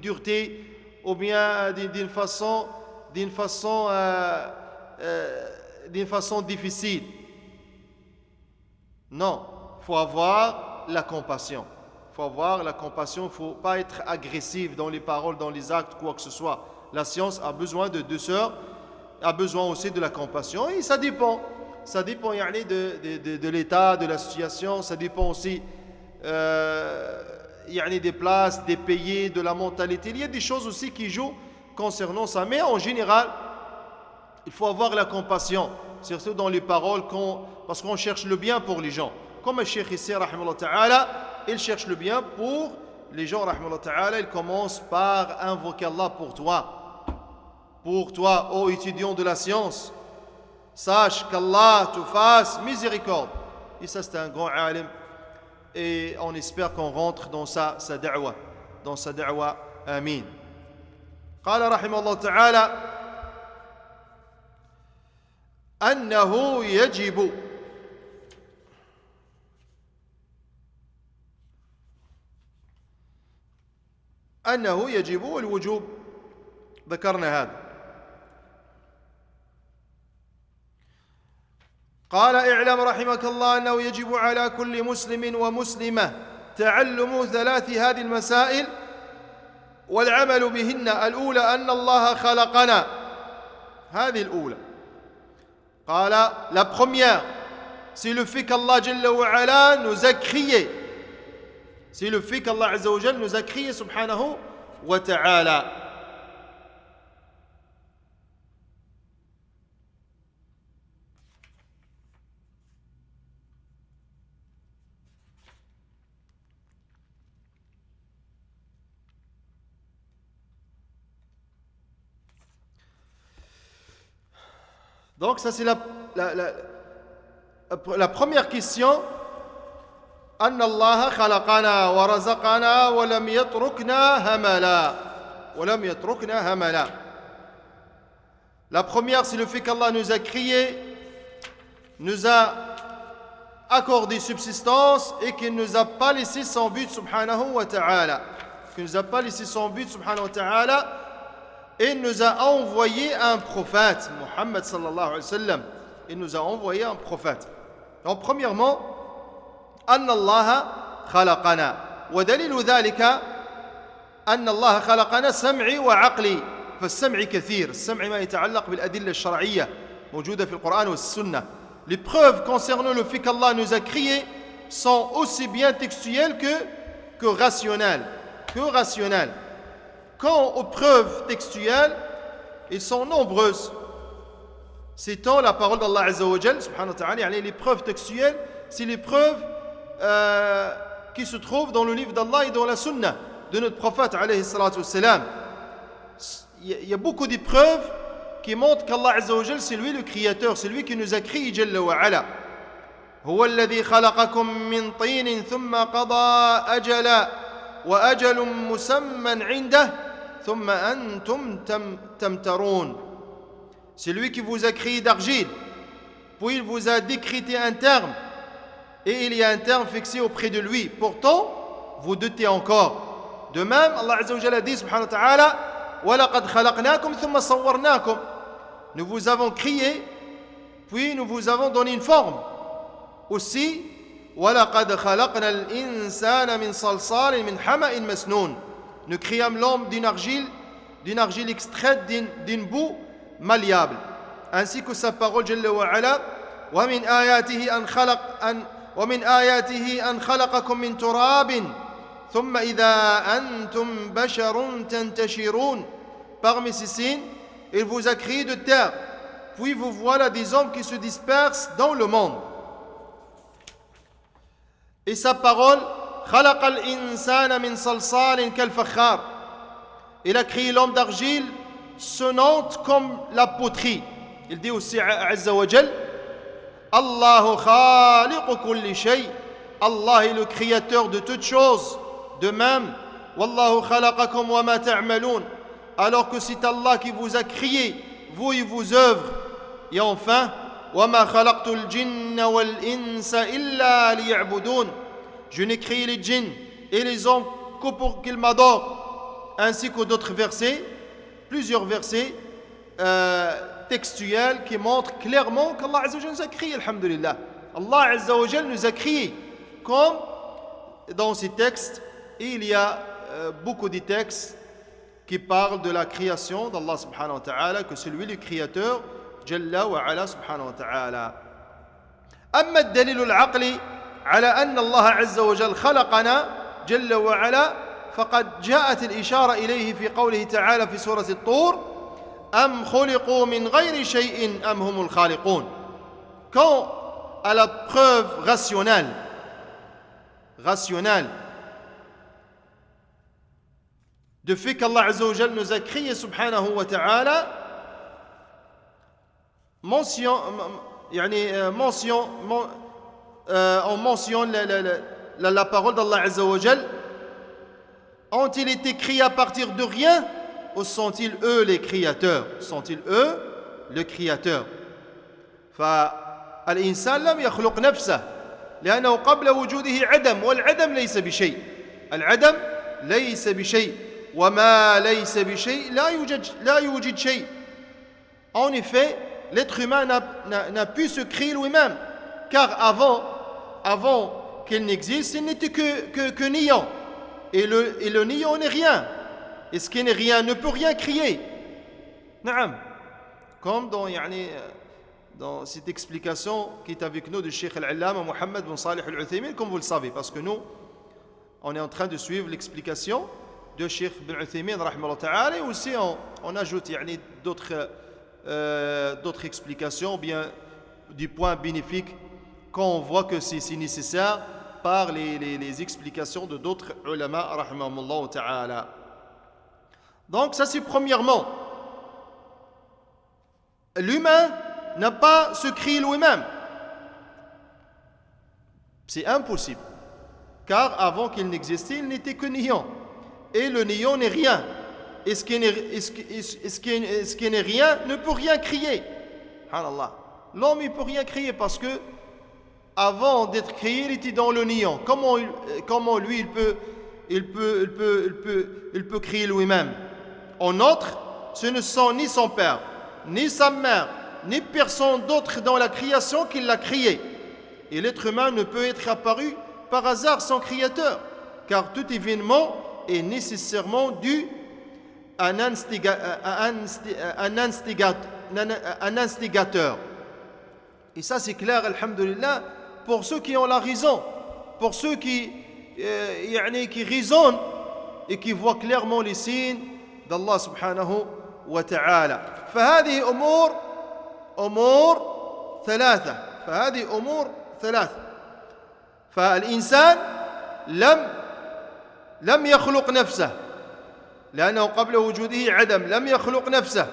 dureté ou bien d'une façon difficile. Non, il faut avoir la compassion. Il faut avoir la compassion, il ne faut pas être agressif dans les paroles, dans les actes, quoi que ce soit. La science a besoin de douceur, a besoin aussi de la compassion et ça dépend. Ça dépend de l'état, de la situation, ça dépend aussi des places, des pays, de la mentalité. Il y a des choses aussi qui jouent concernant ça. Mais en général, il faut avoir la compassion, surtout dans les paroles, parce qu'on cherche le bien pour les gens. Comme le Cheikh ici, rahimahullah ta'ala, il cherche le bien pour les gens, rahimahullah ta'ala. Il commence par invoquer Allah pour toi. Pour toi, ô étudiant de la science, sache qu'Allah te fasse miséricorde. Et ça, c'est un grand alim. Et on espère qu'on rentre dans sa da'wa. Dans sa da'wa. Amin. قال رحمه الله تعالى أنه يجب الوجوب ذكرنا هذا. قال اعلم رحمك الله أنه يجب على كل مسلم ومسلمة تعلم ثلاث هذه المسائل والعمل بهن. الأولى أن الله خلقنا. هذه الأولى. قال la première, c'est le fait qu'Allah Jalla wa Ala nous a créés. C'est le fait qu'Allah Azza wa Jalla nous a créés subhanahu wa ta'ala. Donc ça c'est la première question. أن الله خلقنا ورزقنا ولم يتركنا هملا. La première c'est le fait qu'Allah nous a créés, nous a accordé subsistance et qu'il ne nous a pas laissé sans but subhanahu wa ta'ala. Qu'il nous a pas laissé sans but subhanahu wa ta'ala. Et il nous a envoyé un prophète, Muhammad sallallahu alayhi wa sallam. Il nous a envoyé un prophète. Donc, premièrement, أن الله خلقنا. ودليل ذلك أن الله خلقنا سمعي وعقلي. فالسمع كثير. السمع ما يتعلق بالأدلة الشرعية موجودة في القرآن والسنة. Les preuves concernant le fait qu'Allah nous a créés sont aussi bien textuelles que rationnelles. Quant aux preuves textuelles, elles sont nombreuses. Citant la parole d'Allah Azza wa Jal, subhanahu wa ta'ala, les preuves textuelles, c'est les preuves qui se trouvent dans le livre d'Allah et dans la sunna de notre prophète, alayhi salatu wassalam. Il y a beaucoup de preuves qui montrent qu'Allah Azza wa Jal, c'est lui le créateur, c'est lui qui nous a créés, Jalla wa Ala. هو الذي خلقكم من طين ثم قضى أجلا وأجل مسمى عنده ثم أنتم تمترون. C'est lui qui vous a créé d'argile, puis il vous a décrété un terme, et il y a un terme fixé auprès de lui. Pourtant, vous doutez encore. De même, Allah Azza wa Jalla dit subhanahu wa ta'ala وَلَقَدْ خَلَقْنَاكُمْ ثُمَّ صَوَّرْنَاكُمْ. Nous vous avons créé, puis nous vous avons donné une forme. Aussi, وَلَقَدْ خَلَقْنَا الْإِنسَانَ مِنْ صَلْصَالٍ مِنْ حَمَإٍ مَسْنُونٍ. Nous créâmes l'homme d'une argile extraite d'une boue malléable. Ainsi que sa parole Jalla wa Ala, وَمِنْ آيَاتِهِ أَنْ خَلَقَكُمْ مِنْ تُرَابٍ ثُمَّ إِذَا أَنْتُمْ بَشَرٌ تَنْتَشِرُونَ. Parmi ces signes, il vous a créé de terre, puis vous voilà des hommes qui se dispersent dans le monde. Et sa parole, خَلَقَ الْإِنسَانَ مِنْ صَلْصَالٍ كَالْفَخَّارِ. Il a créé l'homme d'argile sonnante comme la poterie. il dit aussi Azza wa Jal, Allahu khaliqu kulli shay. Allah est le créateur de toutes choses. De même, Wallahu khalaqakum wa ma ta'maloun. Alors que c'est Allah qui vous a créé, vous et vos œuvres. Et enfin, wa ma khalaqtul jinna wal insa illa liya'budun. Je n'ai créé les djinns et les hommes que pour qu'ils m'adorent. Ainsi que d'autres versets, plusieurs versets textuels qui montrent clairement qu'Allah Azza wa Jal nous a créés, alhamdulillah. Allah Azza wa Jal nous a créés. Comme dans ces textes, il y a beaucoup de textes qui parlent de la création d'Allah subhanahu wa ta'ala, que c'est lui le créateur, Jalla wa ala subhanahu wa ta'ala. أما الدليل العقلي على أن الله عز وجل خلقنا جل وعلا فقد جاءت الإشارة إليه في قوله تعالى في سورة الطور أم خلقوا من غير شيء أم هم الخالقون. Quant à la preuve rationnelle de fait qu'Allah Azza wa Jal nous a créés subhanahu wa ta'ala, on mentionne la parole d'Allah Azza wa Jal. Ont-ils été créés à partir de rien ou sont-ils eux les créateurs? Sont-ils eux le créateur? فالإنسان لم يخلق نفسه لأنه قبل وجوده عدم والعدم ليس بشيء. العدم ليس بشيء وما ليس بشيء لا يوجد شيء. En effet, l'être humain n'a pu se créer lui-même, car avant qu'il n'existe, il n'était que néant. Et le néant n'est rien. Et ce qui n'est rien ne peut rien créer. Naam. Comme dans cette explication qui est avec nous du Cheikh Al-Allama Mohammed bin Salih Al-Uthaymin, comme vous le savez, parce que nous, on est en train de suivre l'explication de Cheikh bin Uthaymin, rahimahullah ta'ala, et aussi on ajoute d'autres explications, bien du point bénéfique, quand on voit que c'est nécessaire par les explications de d'autres ulama, rahimahullah ta'ala. Donc ça c'est premièrement. L'humain n'a pas se créé lui-même. C'est impossible. Car avant qu'il n'existait, il n'était que néant. Et le néant n'est rien. Et ce qui n'est rien ne peut rien créer. Subhanallah. L'homme ne peut rien créer parce que avant d'être créé, il était dans le néant. Comment lui il peut créer lui-même? En outre, ce ne sont ni son père, ni sa mère, ni personne d'autre dans la création qui l'a créé. Et l'être humain ne peut être apparu par hasard sans créateur, car tout événement est nécessairement dû à un instigateur. Et ça c'est clair, alhamdulillah, pour ceux qui ont la raison, pour ceux qui raisonnent et qui voient clairement les signes d'Allah subhanahu wa ta'ala. فهذه أمور ثلاثة. فالإنسان لم يخلق نفسه لأنه قبل وجوده عدم، لم يخلق نفسه.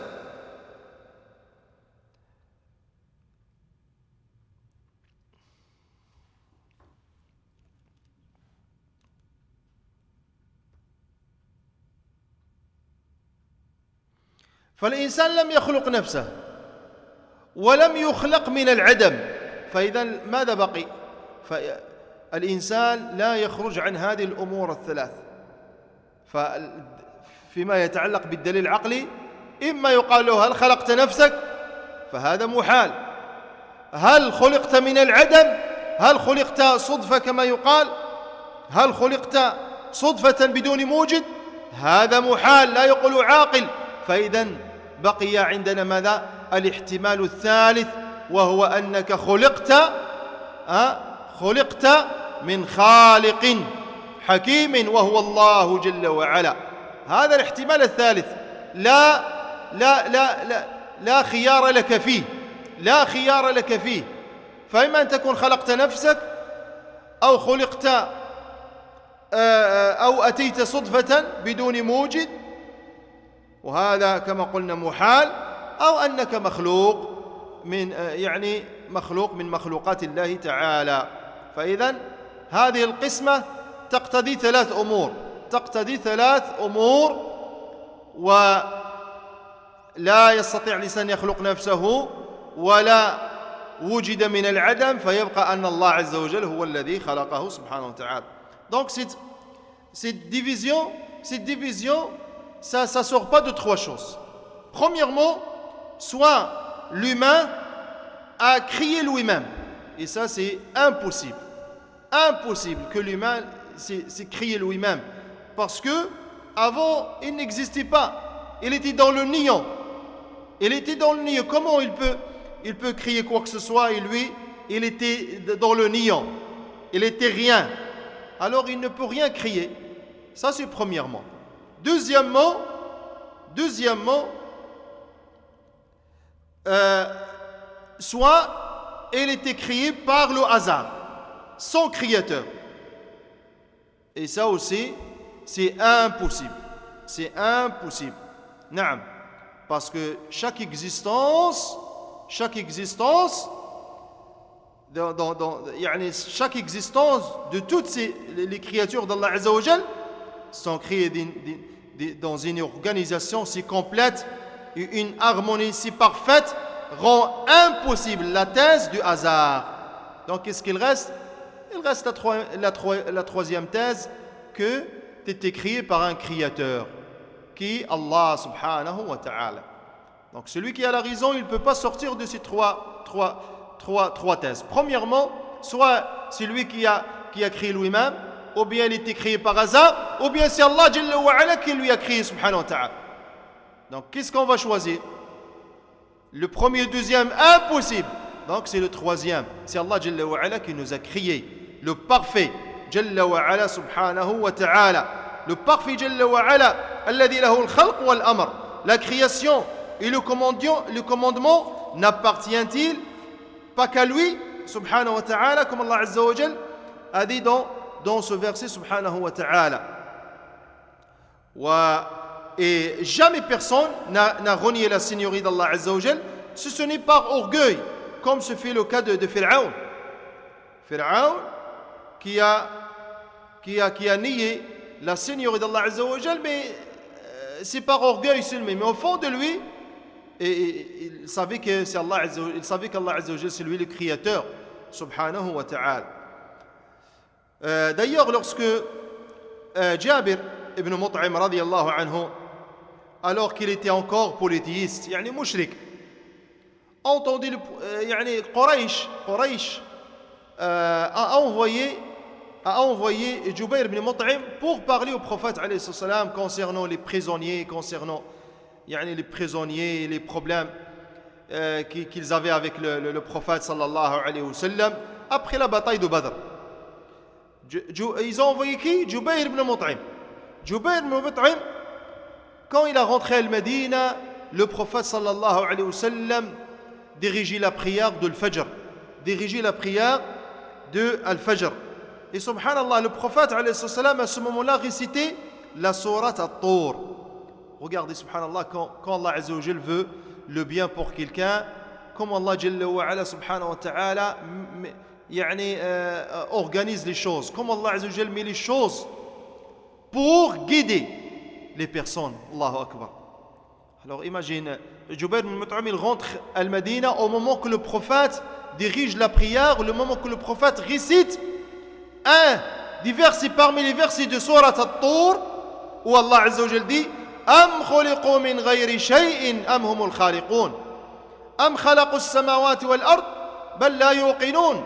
فالإنسان لم يخلق نفسه ولم يخلق من العدم، فإذا ماذا بقي؟ فالإنسان لا يخرج عن هذه الأمور الثلاث. فيما يتعلق بالدليل العقلي، إما يقال له هل خلقت نفسك؟ فهذا محال. هل خلقت من العدم؟ هل خلقت صدفة كما يقال؟ هل خلقت صدفة بدون موجد؟ هذا محال، لا يقول عاقل. فإذا بقي عندنا ماذا؟ الاحتمال الثالث، وهو أنك خلقت من خالق حكيم وهو الله جل وعلا. هذا الاحتمال الثالث لا خيار لك فيه، لا خيار لك فيه. فإما أن تكون خلقت نفسك أو خلقت أو أتيت صدفة بدون موجد، وهذا كما قلنا محال، أو أنك مخلوق يعني مخلوق من مخلوقات الله تعالى. فإذن هذه القسمة تقتضي ثلاث أمور ولا يستطيع الإنسان يخلق نفسه ولا وجد من العدم فيبقى أن الله عز وجل هو الذي خلقه سبحانه وتعالى. Donc cette division, ça sort pas de trois choses. Premièrement, soit l'humain a crié lui-même, et ça c'est impossible que l'humain s'est crié lui-même, parce que avant il n'existait pas, il était dans le néant. Comment il peut crier quoi que ce soit, et lui il était dans le néant, il était rien, alors il ne peut rien crier. Ça c'est premièrement. Deuxièmement, soit elle était créée par le hasard, sans créateur. Et ça aussi, c'est impossible. Naam. Parce que chaque existence chaque existence de toutes les créatures d'Allah Azza wa Jal sont créées dans une organisation si complète et une harmonie si parfaite rend impossible la thèse du hasard. Donc qu'est-ce qu'il reste? Il reste la troisième thèse, que tu es créé par un créateur qui est Allah subhanahu wa ta'ala. Donc celui qui a la raison, il ne peut pas sortir de ces trois thèses. Premièrement, soit c'est lui qui a créé lui-même, ou bien il était créé par hasard, ou bien c'est Allah Jalla wa Ala qui lui a créé subhanahu wa ta'ala. Donc qu'est-ce qu'on va choisir? Le premier et le deuxième, impossible. Donc c'est le troisième. C'est Allah Jalla wa Ala qui nous a créé. Le parfait Jalla wa Ala subhanahu wa ta'ala. Le parfait Jalla wa Ala, alladhi lahu al-khalq wal-amr. La création et le commandement n'appartient-il pas qu'à lui subhanahu wa ta'ala, comme Allah Azza wa Jal a dit dans ce verset subhanahu wa ta'ala. Et jamais personne n'a renié la seigneurie d'Allah Azza wa Jal, si ce n'est par orgueil, comme ce fait le cas de Pharaon. Pharaon qui a nié la seigneurie d'Allah Azza wa Jal, mais c'est par orgueil seulement. Mais au fond de lui, il savait que c'est Allah Azza wa Jal, il savait qu'Allah Azza wa Jal c'est lui le créateur subhanahu wa ta'ala. D'ailleurs, lorsque Jabir ibn Mut'im radiyallahu anhu, alors qu'il était encore polythéiste, yani mushrik, a entendu Quraysh a envoyé Jubayr ibn Mut'im pour parler au prophète alayhi salam concernant les prisonniers, les problèmes qu'ils avaient avec le prophète sallallahu alayhi wa sallam après la bataille de Badr. Ils ont envoyé qui? Jubayr ibn Mut'im. Jubayr ibn Mut'im, quand il a rentré à Médina, le prophète sallallahu alayhi wa sallam dirigeait la prière de l'Fajr. Et subhanallah, le prophète alayhi salam à ce moment-là récitait la sourate At-Tur. Regardez subhanallah, quand Allah Azza wa Jal veut le bien pour quelqu'un, comme Allah Jalla wa Ala subhanahu wa ta'ala organise les choses, comme Allah Azza wa Jal met les choses pour guider les personnes. Allahu Akbar. Alors imagine, Jubayr ibn Mut'im, il rentre à Médina au moment que le prophète dirige la prière, le moment que le prophète récite un des versets parmi les versets de Surat At-Tur, où Allah Azza wa Jal dit: Am khuliqu min ghayri shay'in am humul khaliqun am khalaqu as-samawati wal ard bal la yuqinun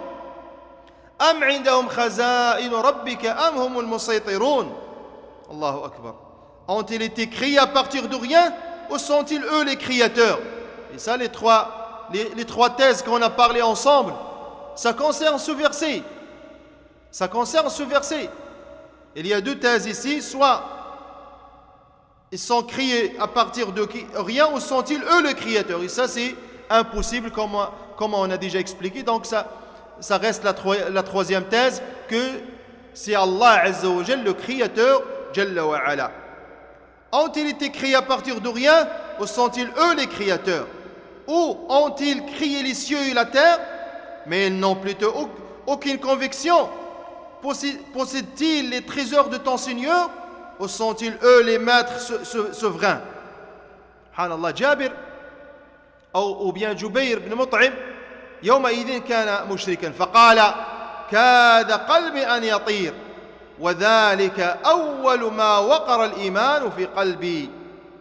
am 'indahum khaza'in rabbika am humul musaytirun. Allahu Akbar. Ont-ils été créés à partir de rien, ou sont-ils eux les créateurs? Et ça, les trois thèses qu'on a parlé ensemble, ça concerne ce verset. Il y a deux thèses ici, soit ils sont créés à partir de rien, ou sont-ils eux les créateurs? Et ça, c'est impossible, comme on a déjà expliqué. Donc ça reste la troisième thèse, que c'est Allah Azza wa Jal le créateur Jalla wa Ala. Ont-ils été créés à partir de rien, ou sont-ils eux les créateurs? Ou ont-ils crié les cieux et la terre, mais ils n'ont plutôt aucune conviction? Possèdent-ils les trésors de ton Seigneur, ou sont-ils eux les maîtres souverains? Subhanallah, Jabir ou bien Jubayr ibn Mut'im يومئذ كان مشركا فقال كاد قلبي أن يطير وذلك أول ما وقر الإيمان في قلبي.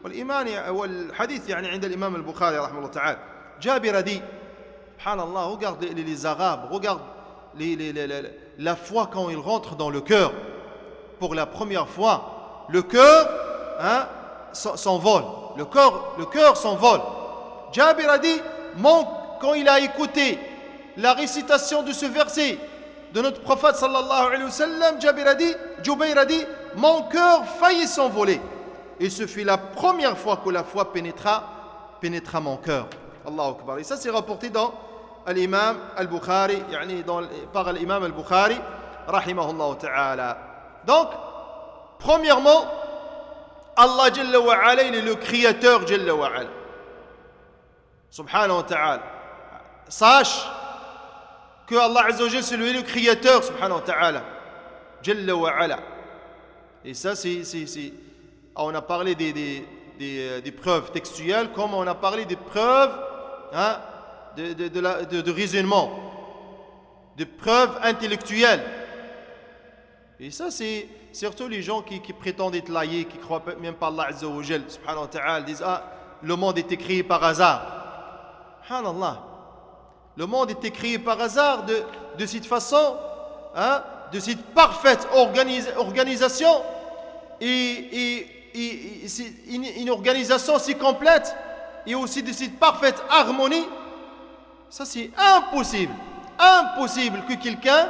والحديث يعني عند الإمام البخاري رحمه الله تعالى. Jabir a dit, subhanallah, regarde les Arabes, regarde la foi quand il rentre dans le cœur. Pour la première fois, le cœur s'envole. Le cœur s'envole. Jabir a dit, quand il a écouté la récitation de ce verset de notre prophète sallallahu alayhi wa sallam, Jubayr a dit, mon cœur faillit s'envoler. Et ce fut la première fois que la foi pénétra mon cœur. Allahu Akbar. Et ça c'est rapporté dans l'imam al-Bukhari, par l'imam al-Bukhari, rahimahullah ta'ala. Donc, premièrement, Allah Jalla wa Ala, il est le créateur Jalla wa Ala. Subhanahu wa ta'ala. Sache que Allah Azza wa Jalla, c'est lui le créateur, subhanahu wa ta'ala. Jalla wa Ala. Et ça, on a parlé des preuves textuelles, comme on a parlé des preuves de raisonnement, des preuves intellectuelles. Et ça, c'est surtout les gens qui prétendent être laïcs, qui ne croient même pas Allah Azza wa Jalla, subhanahu wa ta'ala, disent le monde est créé par hasard. Subhanallah. Le monde était créé par hasard de cette façon, de cette parfaite organisation et une organisation si complète et aussi de cette parfaite harmonie. Ça c'est impossible. Impossible que quelqu'un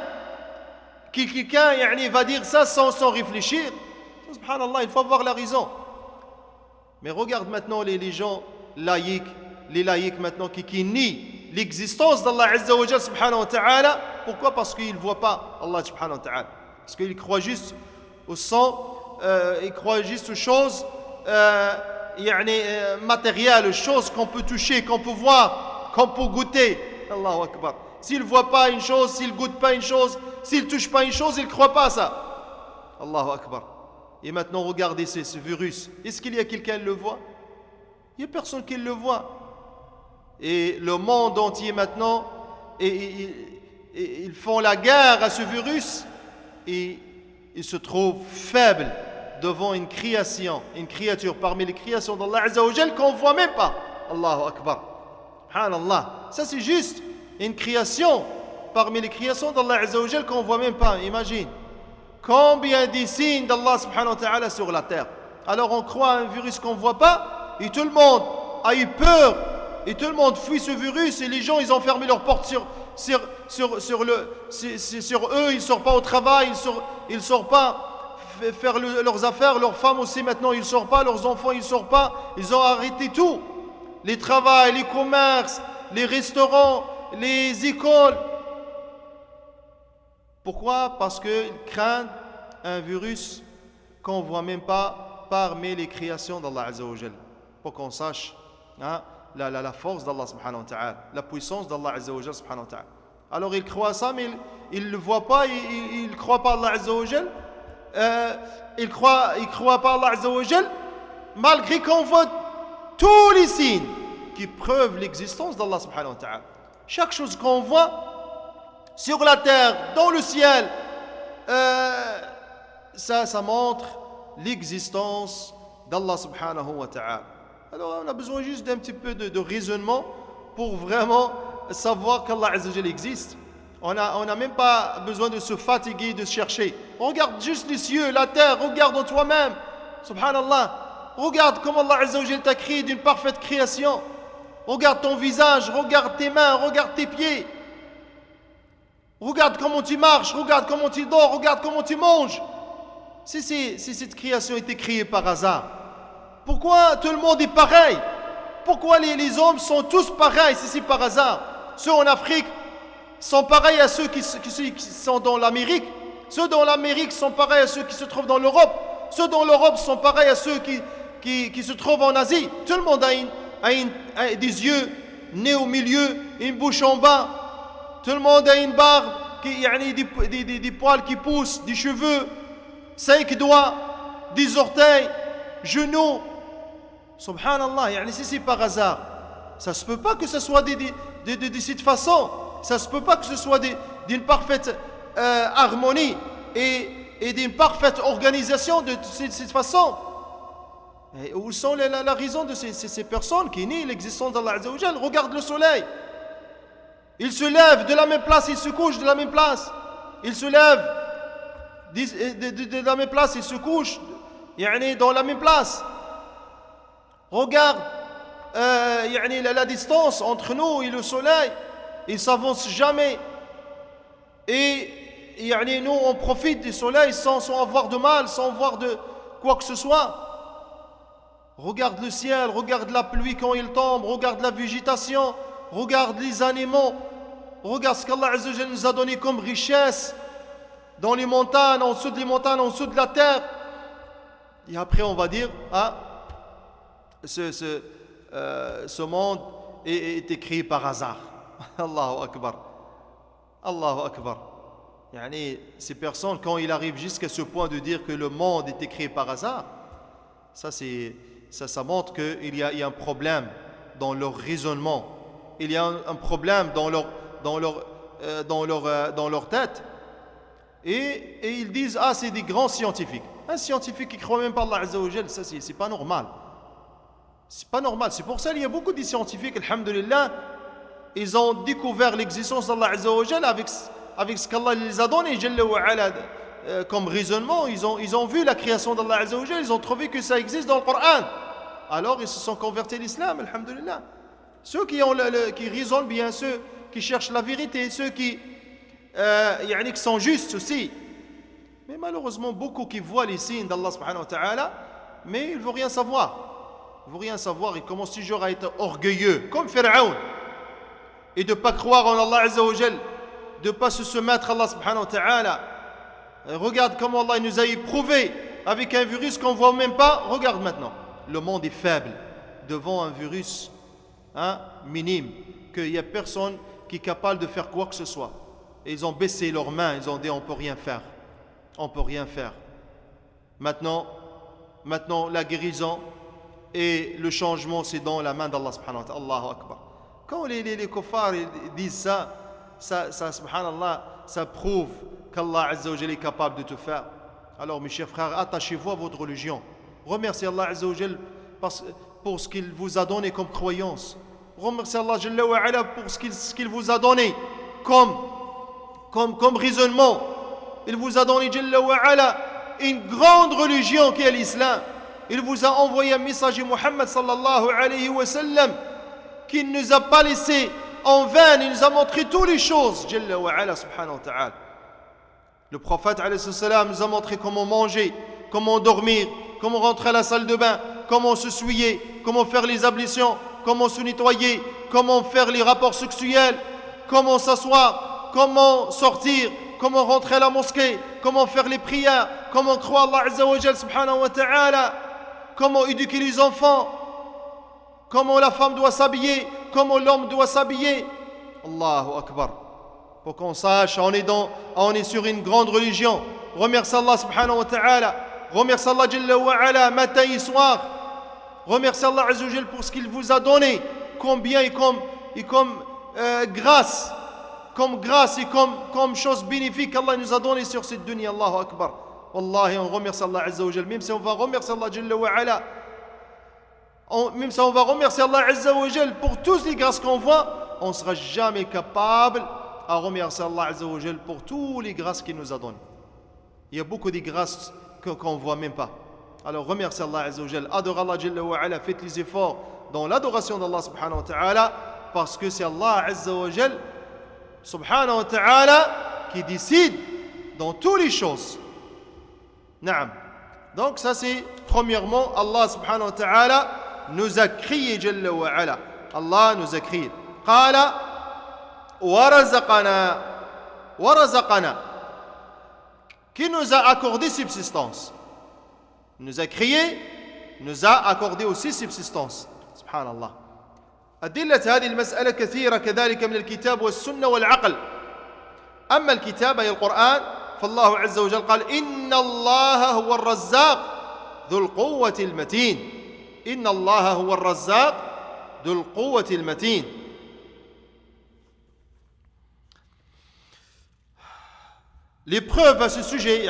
va dire ça sans réfléchir. Subhanallah, il faut avoir la raison. Mais regarde maintenant les gens laïcs, les laïcs maintenant qui nient l'existence d'Allah Azza wa Jalla subhanahu wa ta'ala. Pourquoi? Parce qu'ils ne voient pas Allah subhanahu wa ta'ala. Parce qu'ils croient juste au sang, ils croient juste aux choses matérielles, aux choses qu'on peut toucher, qu'on peut voir, qu'on peut goûter. Allahu Akbar. S'ils ne voient pas une chose, s'ils ne goûtent pas une chose, s'ils ne touchent pas une chose, ils ne croient pas à ça. Allahu Akbar. Et maintenant, regardez ce virus. Est-ce qu'il y a quelqu'un qui le voit? Il n'y a personne qui le voit. Et le monde entier maintenant, ils font la guerre à ce virus et ils se trouvent faibles devant une créature parmi les créations d'Allah Azza wa Jal qu'on ne voit même pas. Allahu Akbar. Subhanallah. Ça c'est juste une création parmi les créations d'Allah Azza wa Jal qu'on ne voit même pas. Imagine combien de signes d'Allah subhanahu wa ta'ala sur la terre. Alors on croit à un virus qu'on ne voit pas et tout le monde a eu peur. Et tout le monde fuit ce virus et les gens ils ont fermé leurs portes sur eux, ils ne sortent pas au travail, ils ne sortent pas faire leurs affaires, leurs femmes aussi maintenant ils ne sortent pas, leurs enfants ils ne sortent pas, ils ont arrêté tout. Les travails, les commerces, les restaurants, les écoles. Pourquoi? Parce qu'ils craignent un virus qu'on ne voit même pas parmi les créations d'Allah Azza wa Jal. Pour qu'on sache la force d'Allah subhanahu wa ta'ala, la puissance d'Allah Azza wa Jal subhanahu wa ta'ala. Alors ils croient à ça, mais ils ne le voient pas, ils ne croient pas à Allah Azza wa Jal. Ils croient pas à Allah Azza wa Jal, malgré qu'on voit tous les signes qui prouvent l'existence d'Allah subhanahu wa ta'ala. Chaque chose qu'on voit sur la terre, dans le ciel, ça montre l'existence d'Allah subhanahu wa ta'ala. Alors on a besoin juste d'un petit peu de raisonnement pour vraiment savoir qu'Allah Azza wa Jal existe. On n'a même pas besoin de se fatiguer, de se chercher. Regarde juste les cieux, la terre, regarde en toi-même. Subhanallah. Regarde comment Allah Azza wa Jal t'a créé d'une parfaite création. Regarde ton visage, regarde tes mains, regarde tes pieds. Regarde comment tu marches, regarde comment tu dors, regarde comment tu manges. Si cette création a été créée par hasard, pourquoi tout le monde est pareil? Pourquoi les hommes sont tous pareils si c'est par hasard? Ceux en Afrique sont pareils à ceux qui sont dans l'Amérique. Ceux dans l'Amérique sont pareils à ceux qui se trouvent dans l'Europe. Ceux dans l'Europe sont pareils à ceux qui se trouvent en Asie. Tout le monde a des yeux nez au milieu, une bouche en bas. Tout le monde a une barbe, des poils qui poussent, des cheveux, 5 doigts, 10 orteils, genoux. Subhanallah, si c'est par hasard, ça se peut pas que ce soit de cette façon. Ça se peut pas que ce soit d'une parfaite harmonie et d'une parfaite organisation de cette façon. Et où sont la raison de ces personnes qui nient l'existence d'Allah Azza wa Jal? Regarde le soleil. Il se lève de la même place, il se couche de la même place. Il se lève de la même place, il se couche dans la même place. Regarde la distance entre nous et le soleil. Il ne s'avance jamais. Et nous, on profite du soleil sans avoir de mal, sans avoir de quoi que ce soit. Regarde le ciel, regarde la pluie quand il tombe, regarde la végétation, regarde les animaux, regarde ce qu'Allah Azza wa Jalla nous a donné comme richesse dans les montagnes, en dessous des montagnes, en dessous de la terre. Et après on va dire, ce monde est créé par hasard. Allahu Akbar. Allahu Akbar. Ces personnes, quand ils arrivent jusqu'à ce point de dire que le monde était créé par hasard, ça montre qu'il y a un problème dans leur raisonnement. Il y a un problème dans leur tête. Et ils disent, c'est des grands scientifiques. Un scientifique qui ne croit même pas Allah Azza wa Jal, ça c'est pas normal. C'est pas normal. C'est pour ça qu'il y a beaucoup de scientifiques, alhamdulillah, ils ont découvert l'existence d'Allah Azza wa Jal avec ce qu'Allah les a donné, Jalla wa Ala, comme raisonnement. Ils ont vu la création d'Allah Azza wa Jal, ils ont trouvé que ça existe dans le Coran. Alors ils se sont convertis à l'islam, alhamdulillah. Ceux qui raisonnent bien, ceux qui cherchent la vérité, ceux qui sont justes aussi. Mais malheureusement, beaucoup qui voient les signes d'Allah subhanahu wa ta'ala, mais ils ne veulent rien savoir. Ils ne veulent rien savoir, ils commencent toujours à être orgueilleux, comme Pharaon. Et de ne pas croire en Allah Azza wa Jal, de ne pas se soumettre à Allah subhanahu wa ta'ala. Regarde comment Allah nous a éprouvé avec un virus qu'on ne voit même pas. Regarde maintenant, le monde est faible devant un virus minime, qu'il n'y a personne qui est capable de faire quoi que ce soit. Et ils ont baissé leurs mains, ils ont dit on ne peut rien faire. On ne peut rien faire. Maintenant, la guérison et le changement, c'est dans la main d'Allah subhanahu wa ta'ala. Allahu Akbar. Quand les kuffars disent ça subhanallah, ça prouve qu'Allah Azza wa Jalla est capable de te faire. Alors mes chers frères, attachez-vous à votre religion. Remerciez Allah Azza wa Jalla pour ce qu'il vous a donné comme croyance. Remerciez Allah Jalla wa Ala pour ce qu'il vous a donné comme raisonnement. Il vous a donné Jalla wa Ala une grande religion qui est l'islam. Il vous a envoyé un messager Muhammad sallallahu alayhi wa sallam qui ne nous a pas laissé en vain, il nous a montré toutes les choses Jalla wa Ala subhanahu wa ta'ala. Le prophète alayhi salam nous a montré comment manger, comment dormir, comment rentrer à la salle de bain, comment se souiller, comment faire les ablutions, comment se nettoyer, comment faire les rapports sexuels, comment s'asseoir, comment sortir, comment rentrer à la mosquée, comment faire les prières, comment croire Allah Azza wa Jal subhanahu wa ta'ala, comment éduquer les enfants, comment la femme doit s'habiller, comment l'homme doit s'habiller. Allahu Akbar. Pour qu'on sache, on est sur une grande religion. Remercie Allah subhanahu wa ta'ala. Remercie Allah Jalla wa Ala matin et soir. Remercie Allah Azza wa Jal pour ce qu'il vous a donné comme bien et comme grâce. Comme grâce et comme chose bénéfique qu'Allah nous a donné sur cette dunya. Allahu Akbar. Wallahi, on remercie Allah Azza wa Jal. Même si on va remercier Allah Jalla wa Ala, même si on va remercier Allah Azza wa Jal pour toutes les grâces qu'on voit, on ne sera jamais capable à remercier Allah Azza wa Jal pour toutes les grâces qu'il nous a données. Il y a beaucoup de grâces qu'on ne voit même pas. Alors remerciez Allah Azza wa Jal, adorez Allah Jalla wa Ala, faites les efforts dans l'adoration d'Allah subhanahu wa ta'ala, parce que c'est Allah Azza wa Jal subhanahu wa ta'ala qui décide dans toutes les choses. Naam. Donc ça c'est premièrement, Allah subhanahu wa ta'ala nous a crié Jalla wa Ala. Allah nous a crié. Qala wa razaqana. Qui nous a accordé subsistance. Il nous a crié, nous a accordé aussi subsistance. Subhanallah. أدلة هذه المسألة كثيرة كذلك من الكتاب والسنة والعقل. أما الكتاب أي القرآن فالله عز وجل قال إن الله هو الرزاق ذو القوة المتين. إن الله هو الرزاق ذو القوة المتين. Les preuves à ce sujet,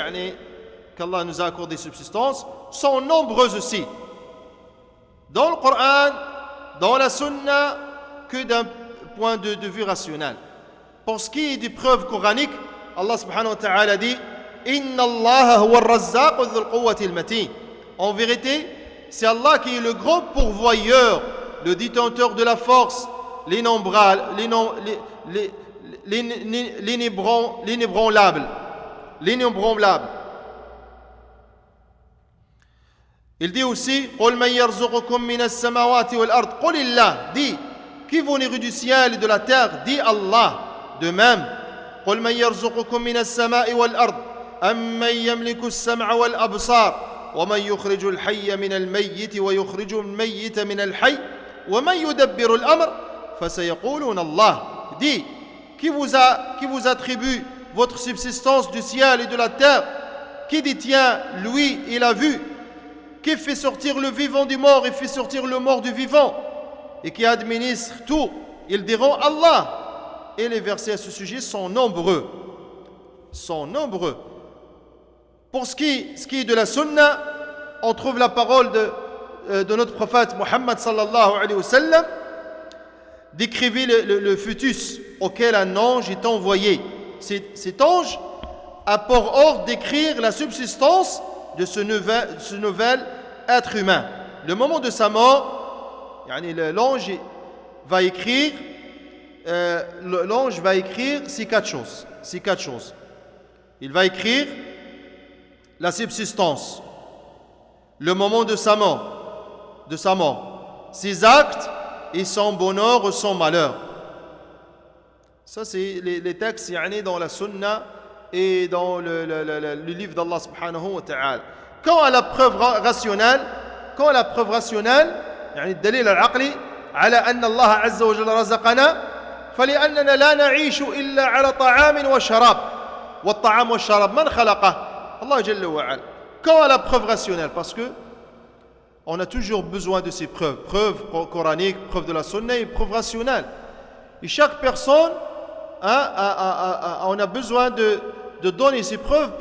qu'Allah nous a accordé subsistance, sont nombreuses aussi. Dans le Coran, dans la Sunna, que d'un point de vue rationnel. Pour ce qui est des preuves coraniques, Allah subhanahu wa ta'ala dit Inna Allah huwa ar-razzaq dhul quwwati al-matin. En vérité, c'est Allah qui est le grand pourvoyeur, le détenteur de la force, l'inébranlable. Il dit aussi Qul man yarzuqukum minas samawati wal ard. Qulillah, dit qui vous nourrit du ciel et de la terre, dit Allah. De même قل من يرزقكم من السماء والأرض أمن يملك السمع والأبصار ومن يخرج الحي من الميت ويخرج الميت من الحي ومن يدبر الأمر فسيقولون الله. Dit qui vous attribue votre subsistance du ciel et de la terre, qui détient lui et la vue, qui fait sortir le vivant du mort et fait sortir le mort du vivant et qui administre tout, ils diront Allah. Et les versets à ce sujet sont nombreux. Pour ce qui est de la sunna, on trouve la parole de notre prophète Muhammad sallallahu alayhi wa sallam décrivait le fœtus auquel un ange est envoyé. Cet ange a pour ordre d'écrire la subsistance de ce nouvel être humain. Le moment de sa mort, l'ange va écrire ces quatre choses. Il va écrire la subsistance, le moment de sa mort, ses actes et son bonheur ou son malheur. Ça, c'est les textes dans la sunna et dans le livre d'Allah subhanahu wa ta'ala. Quand à la preuve rationnelle, الدليل العقلي على أن الله عز وجل رزقنا فلأننا لا نعيش إلا على طعام وشراب والطعام والشراب من خلقه الله جل وعلا. Quand à la preuve rationnelle, parce que on a toujours besoin de ces preuves coraniques, preuves de la sunna et preuves rationnelles. Et chaque personne on a besoin de donner ces preuves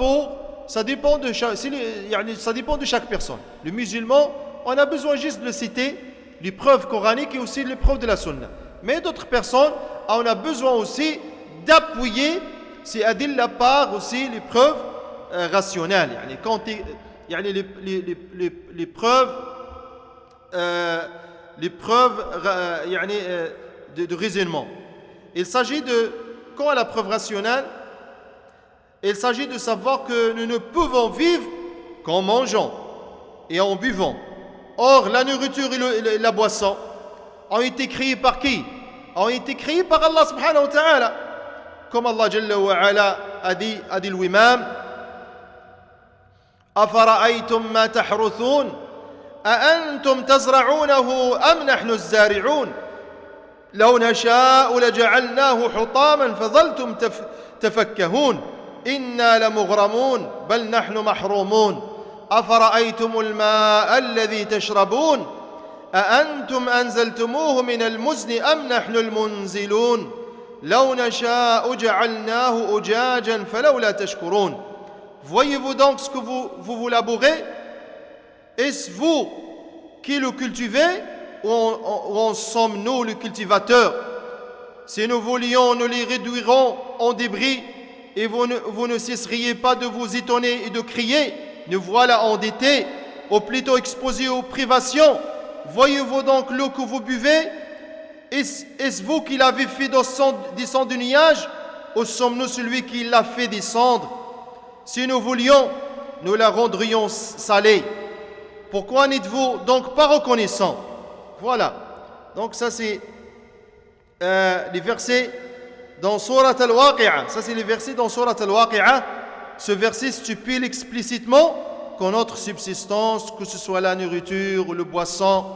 ça dépend de chaque personne. Le musulman, on a besoin juste de le citer, les preuves coraniques et aussi les preuves de la sunna. Mais d'autres personnes, on a besoin aussi d'appuyer ces adilla par aussi les preuves rationnelles. Les preuves de raisonnement. Il s'agit quand à la preuve rationnelle, il s'agit de savoir que nous ne pouvons vivre qu'en mangeant et en buvant. Or, la nourriture et la boisson ont été créés par qui? Ont été créés par Allah subhanahu wa ta'ala. Comme Allah jalla wa ala a dit lui-même أَفَرَأَيْتُمْ مَا تَحْرُثُونَ أَأَنْتُمْ تَزْرَعُونَهُ أَمْ نَحْنُ الزَّارِعُونَ لَوْ نَشَاءُ لَجَعَلْنَاهُ حُطَامًا فَظَلْتُمْ تَفَكَّهُونَ إِنَّا لَمُغْرَمُونَ بَلْ نَحْنُ مَحْرُومُونَ أَفَرَأَيْتُمُ الْمَاءَ الَّذِي تَشْرَبُونَ أأنتم أنزلتموه من المزن أم نحن المنزلون لو نشاء جعلناه أجاجا فلولا تشكرون. Voyez-vous donc ce que vous labourez? Est-ce vous qui le cultivez ou en sommes-nous le cultivateur? Si nous voulions, nous les réduirons en débris et vous ne cesseriez pas de vous étonner et de crier nous voilà endettés, ou plutôt exposés aux privations. Voyez-vous donc l'eau que vous buvez? Est-ce vous qui l'avez fait descendre du nuage ou sommes-nous celui qui l'a fait descendre? Si nous voulions, nous la rendrions salée. Pourquoi n'êtes-vous donc pas reconnaissants? Voilà. Donc ça c'est les versets dans Surat Al-Waqi'a. Ça c'est les versets dans Surat Al-Waqi'a. Ce verset stipule explicitement que notre subsistance, que ce soit la nourriture ou le boisson,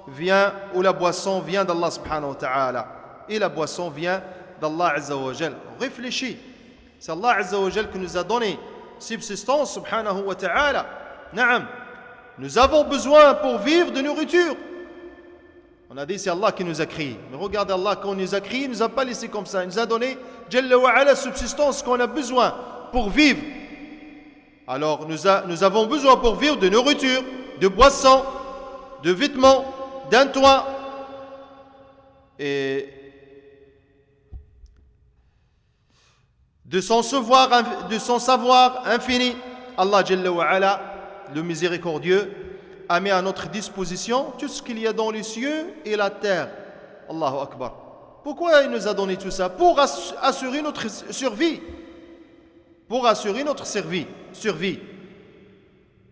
vient, ou la boisson vient d'Allah subhanahu wa ta'ala. Et la boisson vient d'Allah azza wa jal. Réfléchis. C'est Allah azza wa jal qui nous a donné subsistance subhanahu wa ta'ala. Naam. Nous avons besoin pour vivre de nourriture. On a dit c'est Allah qui nous a créés. Mais regardez Allah, quand il nous a créés, il ne nous a pas laissé comme ça. Il nous a donné Jalla wa ala subsistance qu'on a besoin pour vivre. Alors nous avons besoin pour vivre de nourriture, de boissons, de vêtements, d'un toit. Et de son savoir infini. Allah Jalla wa ala, le miséricordieux, a mis à notre disposition tout ce qu'il y a dans les cieux et la terre. Allahu Akbar. Pourquoi il nous a donné tout ça? Pour assurer notre survie. Pour assurer notre survie.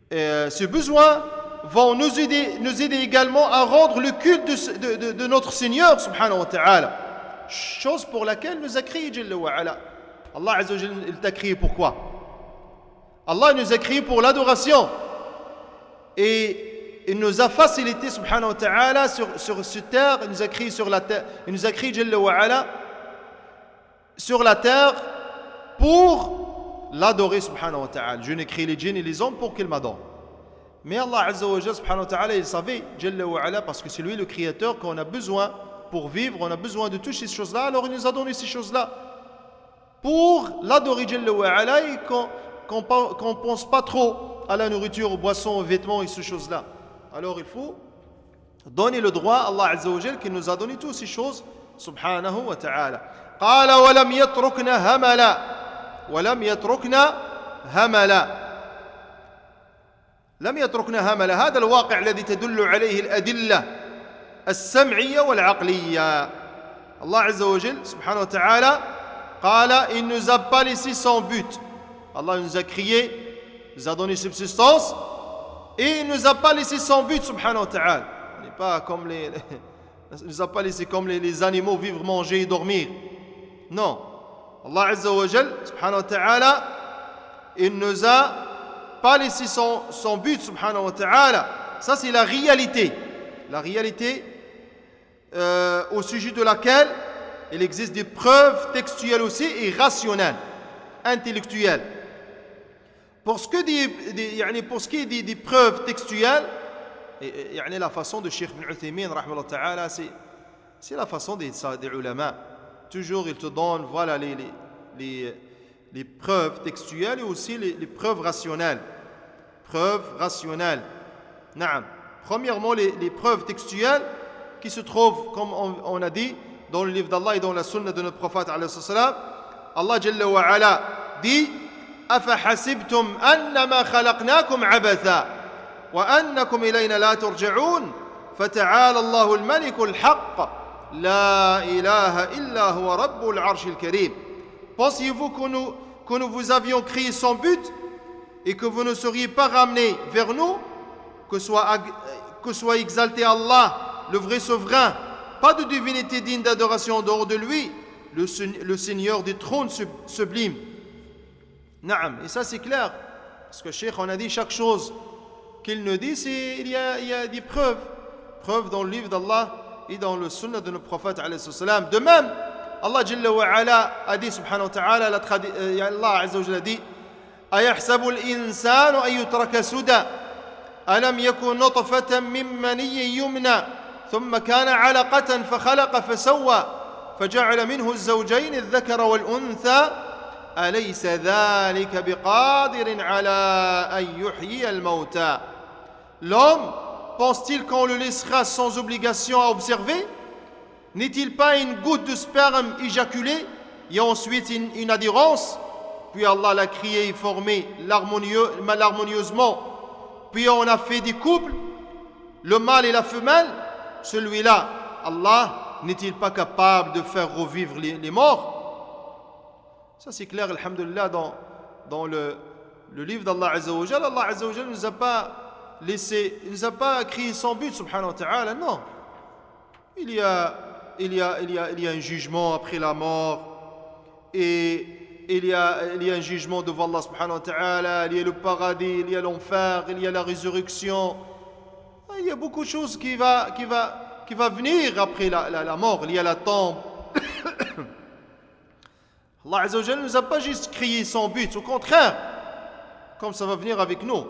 Et ces besoins vont nous aider également à rendre le culte de notre Seigneur subhanahu wa ta'ala. Chose pour laquelle nous a créé Jalla wa ala. Allah Azza wa Jalla, il t'a créé pourquoi? Allah nous a créé pour l'adoration. Et il nous a facilité subhanahu wa ta'ala sur cette terre. Il nous a créé sur la terre. Il nous a créé Jalla wa ala sur la terre pour l'adorer subhanahu wa ta'ala. Je n'ai créé les djinns et les hommes pour qu'ils m'adorent. Mais Allah Azza wa Jalla subhanahu wa ta'ala, il savait Jalla wa ala, parce que c'est lui le créateur, qu'on a besoin pour vivre, on a besoin de toutes ces choses-là. Alors il nous a donné ces choses-là pour l'adorer Jalla wa ala et qu'on ne pense pas trop à la nourriture, aux boissons, aux vêtements et ces choses-là. Alors il faut donner le droit à Allah Azza wa Jalla qui nous a donné toutes ces choses subhanahu wa ta'ala. قال ولم يتركنا هملا ولم يتركنا هملا لم يتركنا هملا. هذا الواقع الذي تدل عليه الأدلة السمعية والعقلية. Allah Azza wa Jalla subhanahu wa ta'ala قال, il ne nous a pas laissé sans but. Allah nous a créé, nous a donné subsistance et il ne nous a pas laissé sans but subhanahu wa ta'ala. On n'est pas comme il ne nous a pas laissé comme les animaux vivre, manger et dormir. Non. Allah Azza wa Jal subhanahu wa ta'ala, il ne nous a pas laissé sans but subhanahu wa ta'ala. Ça c'est la réalité. La réalité au sujet de laquelle il existe des preuves textuelles aussi et rationnelles, intellectuelles. Pour ce qui est des preuves textuelles, la façon de Cheikh Ibn Uthaymin, c'est la façon des ulama. Toujours, il te donne voilà, les preuves textuelles et aussi les preuves rationnelles. Preuves rationnelles. Naam. Premièrement, les preuves textuelles qui se trouvent, comme on a dit, dans le livre d'Allah et dans la sunna de notre prophète, Allah Jalla wa ala dit أفحسبتم أنما خلقناكم عبثا وأنكم إلينا لا ترجعون فتعالى الله الملك الحق لا إله إلا هو رب العرش الكريم. Pensez-vous que nous vous avions créé sans but et que vous ne seriez pas ramenés vers nous, que soit exalté Allah, le vrai souverain, pas de divinité digne d'adoration en dehors de lui, le Seigneur des trônes sublimes. Naam, et ça c'est clair, parce que Cheikh, on a dit chaque chose qu'il nous dit, il y a des preuves dans le livre d'Allah et dans le sunna de notre prophète alayhi salam. De même, Allah Jalla wa ala a dit subhanahu wa ta'ala, Allah Azza wa Jalla dit أيحسب الإنسان أن يترك سدى ألم يكن نطفة من مني يمنى ثم كان علقة فخلق فسوى فجعل منه الزوجين الذكر والأنثى أليس ذلك بقادر على أن يحيي الموتى. L'homme, pense-t-il qu'on le laissera sans obligation à observer? N'est-il pas une goutte de sperme éjaculée et ensuite une adhérence? Puis Allah l'a créé et formé harmonieusement. Puis on a fait des couples, le mâle et la femelle. Celui-là, Allah, n'est-il pas capable de faire revivre les morts? Ça c'est clair, alhamdulillah, dans le livre d'Allah Azza wa Jalla. Allah Azza wa Jalla ne nous a pas laissé, il ne nous a pas créé sans but, subhanahu wa ta'ala, non. Il y a un jugement après la mort, et il y a un jugement devant Allah subhanahu wa ta'ala, il y a le paradis, il y a l'enfer, il y a la résurrection. Il y a beaucoup de choses qui va venir après la mort. Il y a la tombe. Allah Azza wa Jalla ne nous a pas juste créé sans but, au contraire, comme ça va venir avec nous.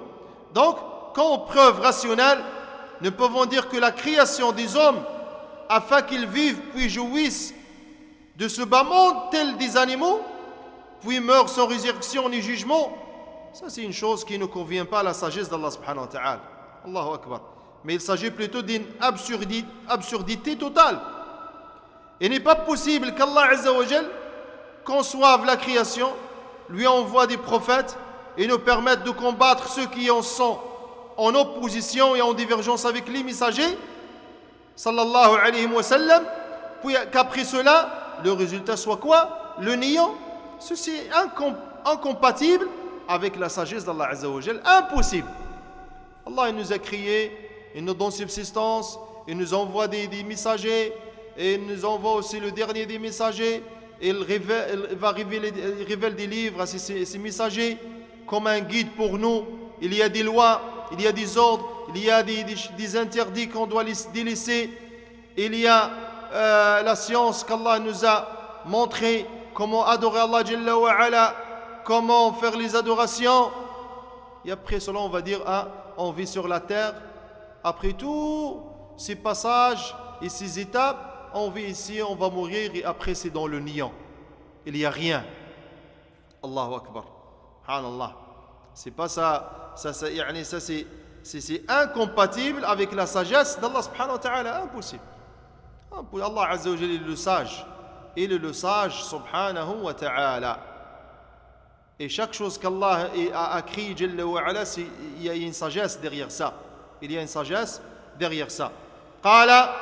Donc, quand preuve rationnelle, nous pouvons dire que la création des hommes, afin qu'ils vivent puis jouissent de ce bas monde tel des animaux, puis meurent sans résurrection ni jugement, ça c'est une chose qui ne convient pas à la sagesse d'Allah subhanahu wa ta'ala. Allahu Akbar. Mais il s'agit plutôt d'une absurdité totale. Il n'est pas possible qu'Allah Azza wa Jal conçoive la création, lui envoie des prophètes et nous permette de combattre ceux qui en sont en opposition et en divergence avec les messagers, sallallahu alayhi wa sallam, puis qu'après cela, le résultat soit quoi? Le néant. Ceci est incompatible avec la sagesse d'Allah Azza wa Jal. Impossible. Allah il nous a créés, il nous donne subsistance, il nous envoie des messagers, et il nous envoie aussi le dernier des messagers. Il révèle des livres à ces messagers comme un guide pour nous. Il y a des lois, il y a des ordres, il y a des interdits qu'on doit délaisser. Il y a la science qu'Allah nous a montré, comment adorer Allah Jalla wa Ala, comment faire les adorations. Et après cela, on va dire, on vit sur la terre. Après tous ces passages et ces étapes, on vit ici, on va mourir et après c'est dans le néant. Il n'y a rien. Allahu Akbar. Subhanallah. C'est pas ça. C'est incompatible avec la sagesse d'Allah subhanahu wa ta'ala. Impossible. Allah Azza wa Jalla est le sage. Il est le sage subhanahu wa ta'ala. Et chaque chose qu'Allah a créé, Jalla wa ala, il y a une sagesse derrière ça. Il y a une sagesse derrière ça. Qala.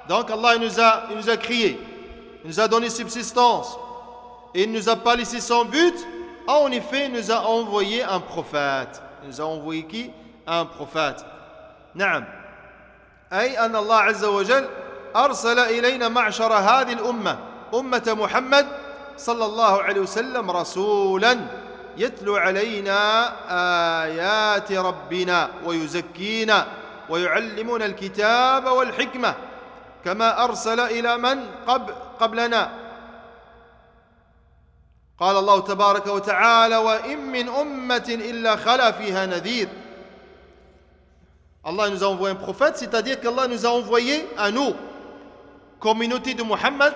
Donc Allah il nous a créé, il nous a donné subsistance et il ne nous a pas laissé sans but. En effet, il nous a envoyé un prophète. Il nous a envoyé qui? Un prophète. نعم. أي أن الله عز وجل أرسل إلينا معشر هذه الأمة أمة محمد صلى الله عليه وسلم رسولا يتلو علينا آيات ربنا ويزكينا ويعلمنا الكتاب والحكمة كما أرسل إلى من قبلنا. قال الله تبارك وتعالى وإن من أمة إلا خلا فيها نذير. Allah nous a envoyé un prophète, c'est-à-dire qu'Allah nous a envoyé à nous, communauté de Muhammad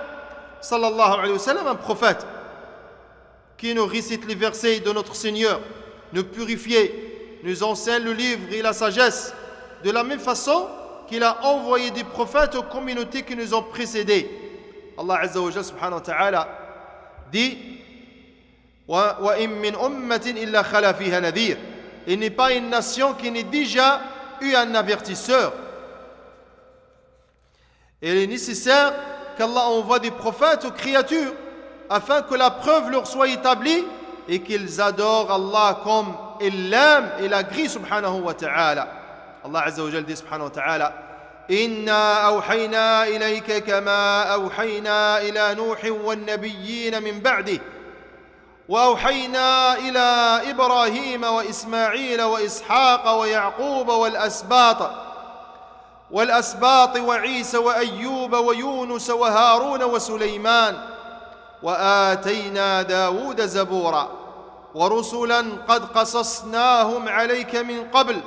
sallallahu alayhi wa sallam, un prophète qui nous récite les versets de notre Seigneur, nous purifie, nous enseigne le livre et la sagesse, de la même façon qu'il a envoyé des prophètes aux communautés qui nous ont précédés. Allah Azza wa Jalla subhanahu wa ta'ala dit wa in min ummatin illa khala fiha nadhir. Il n'est pas une nation qui n'ait déjà eu un avertisseur. Il est nécessaire qu'Allah envoie des prophètes aux créatures afin que la preuve leur soit établie et qu'ils adorent Allah comme ils l'aiment et l'agrient subhanahu wa ta'ala. Allah Azza wa Jalla dit subhanahu wa ta'ala إنا أوحينا إليك كما أوحينا إلى نوح والنبيين من بعده وأوحينا إلى إبراهيم وإسماعيل وإسحاق ويعقوب والأسباط وعيسى وأيوب ويونس وهارون وسليمان وآتينا داود زبورا ورسلا قد قصصناهم عليك من قبل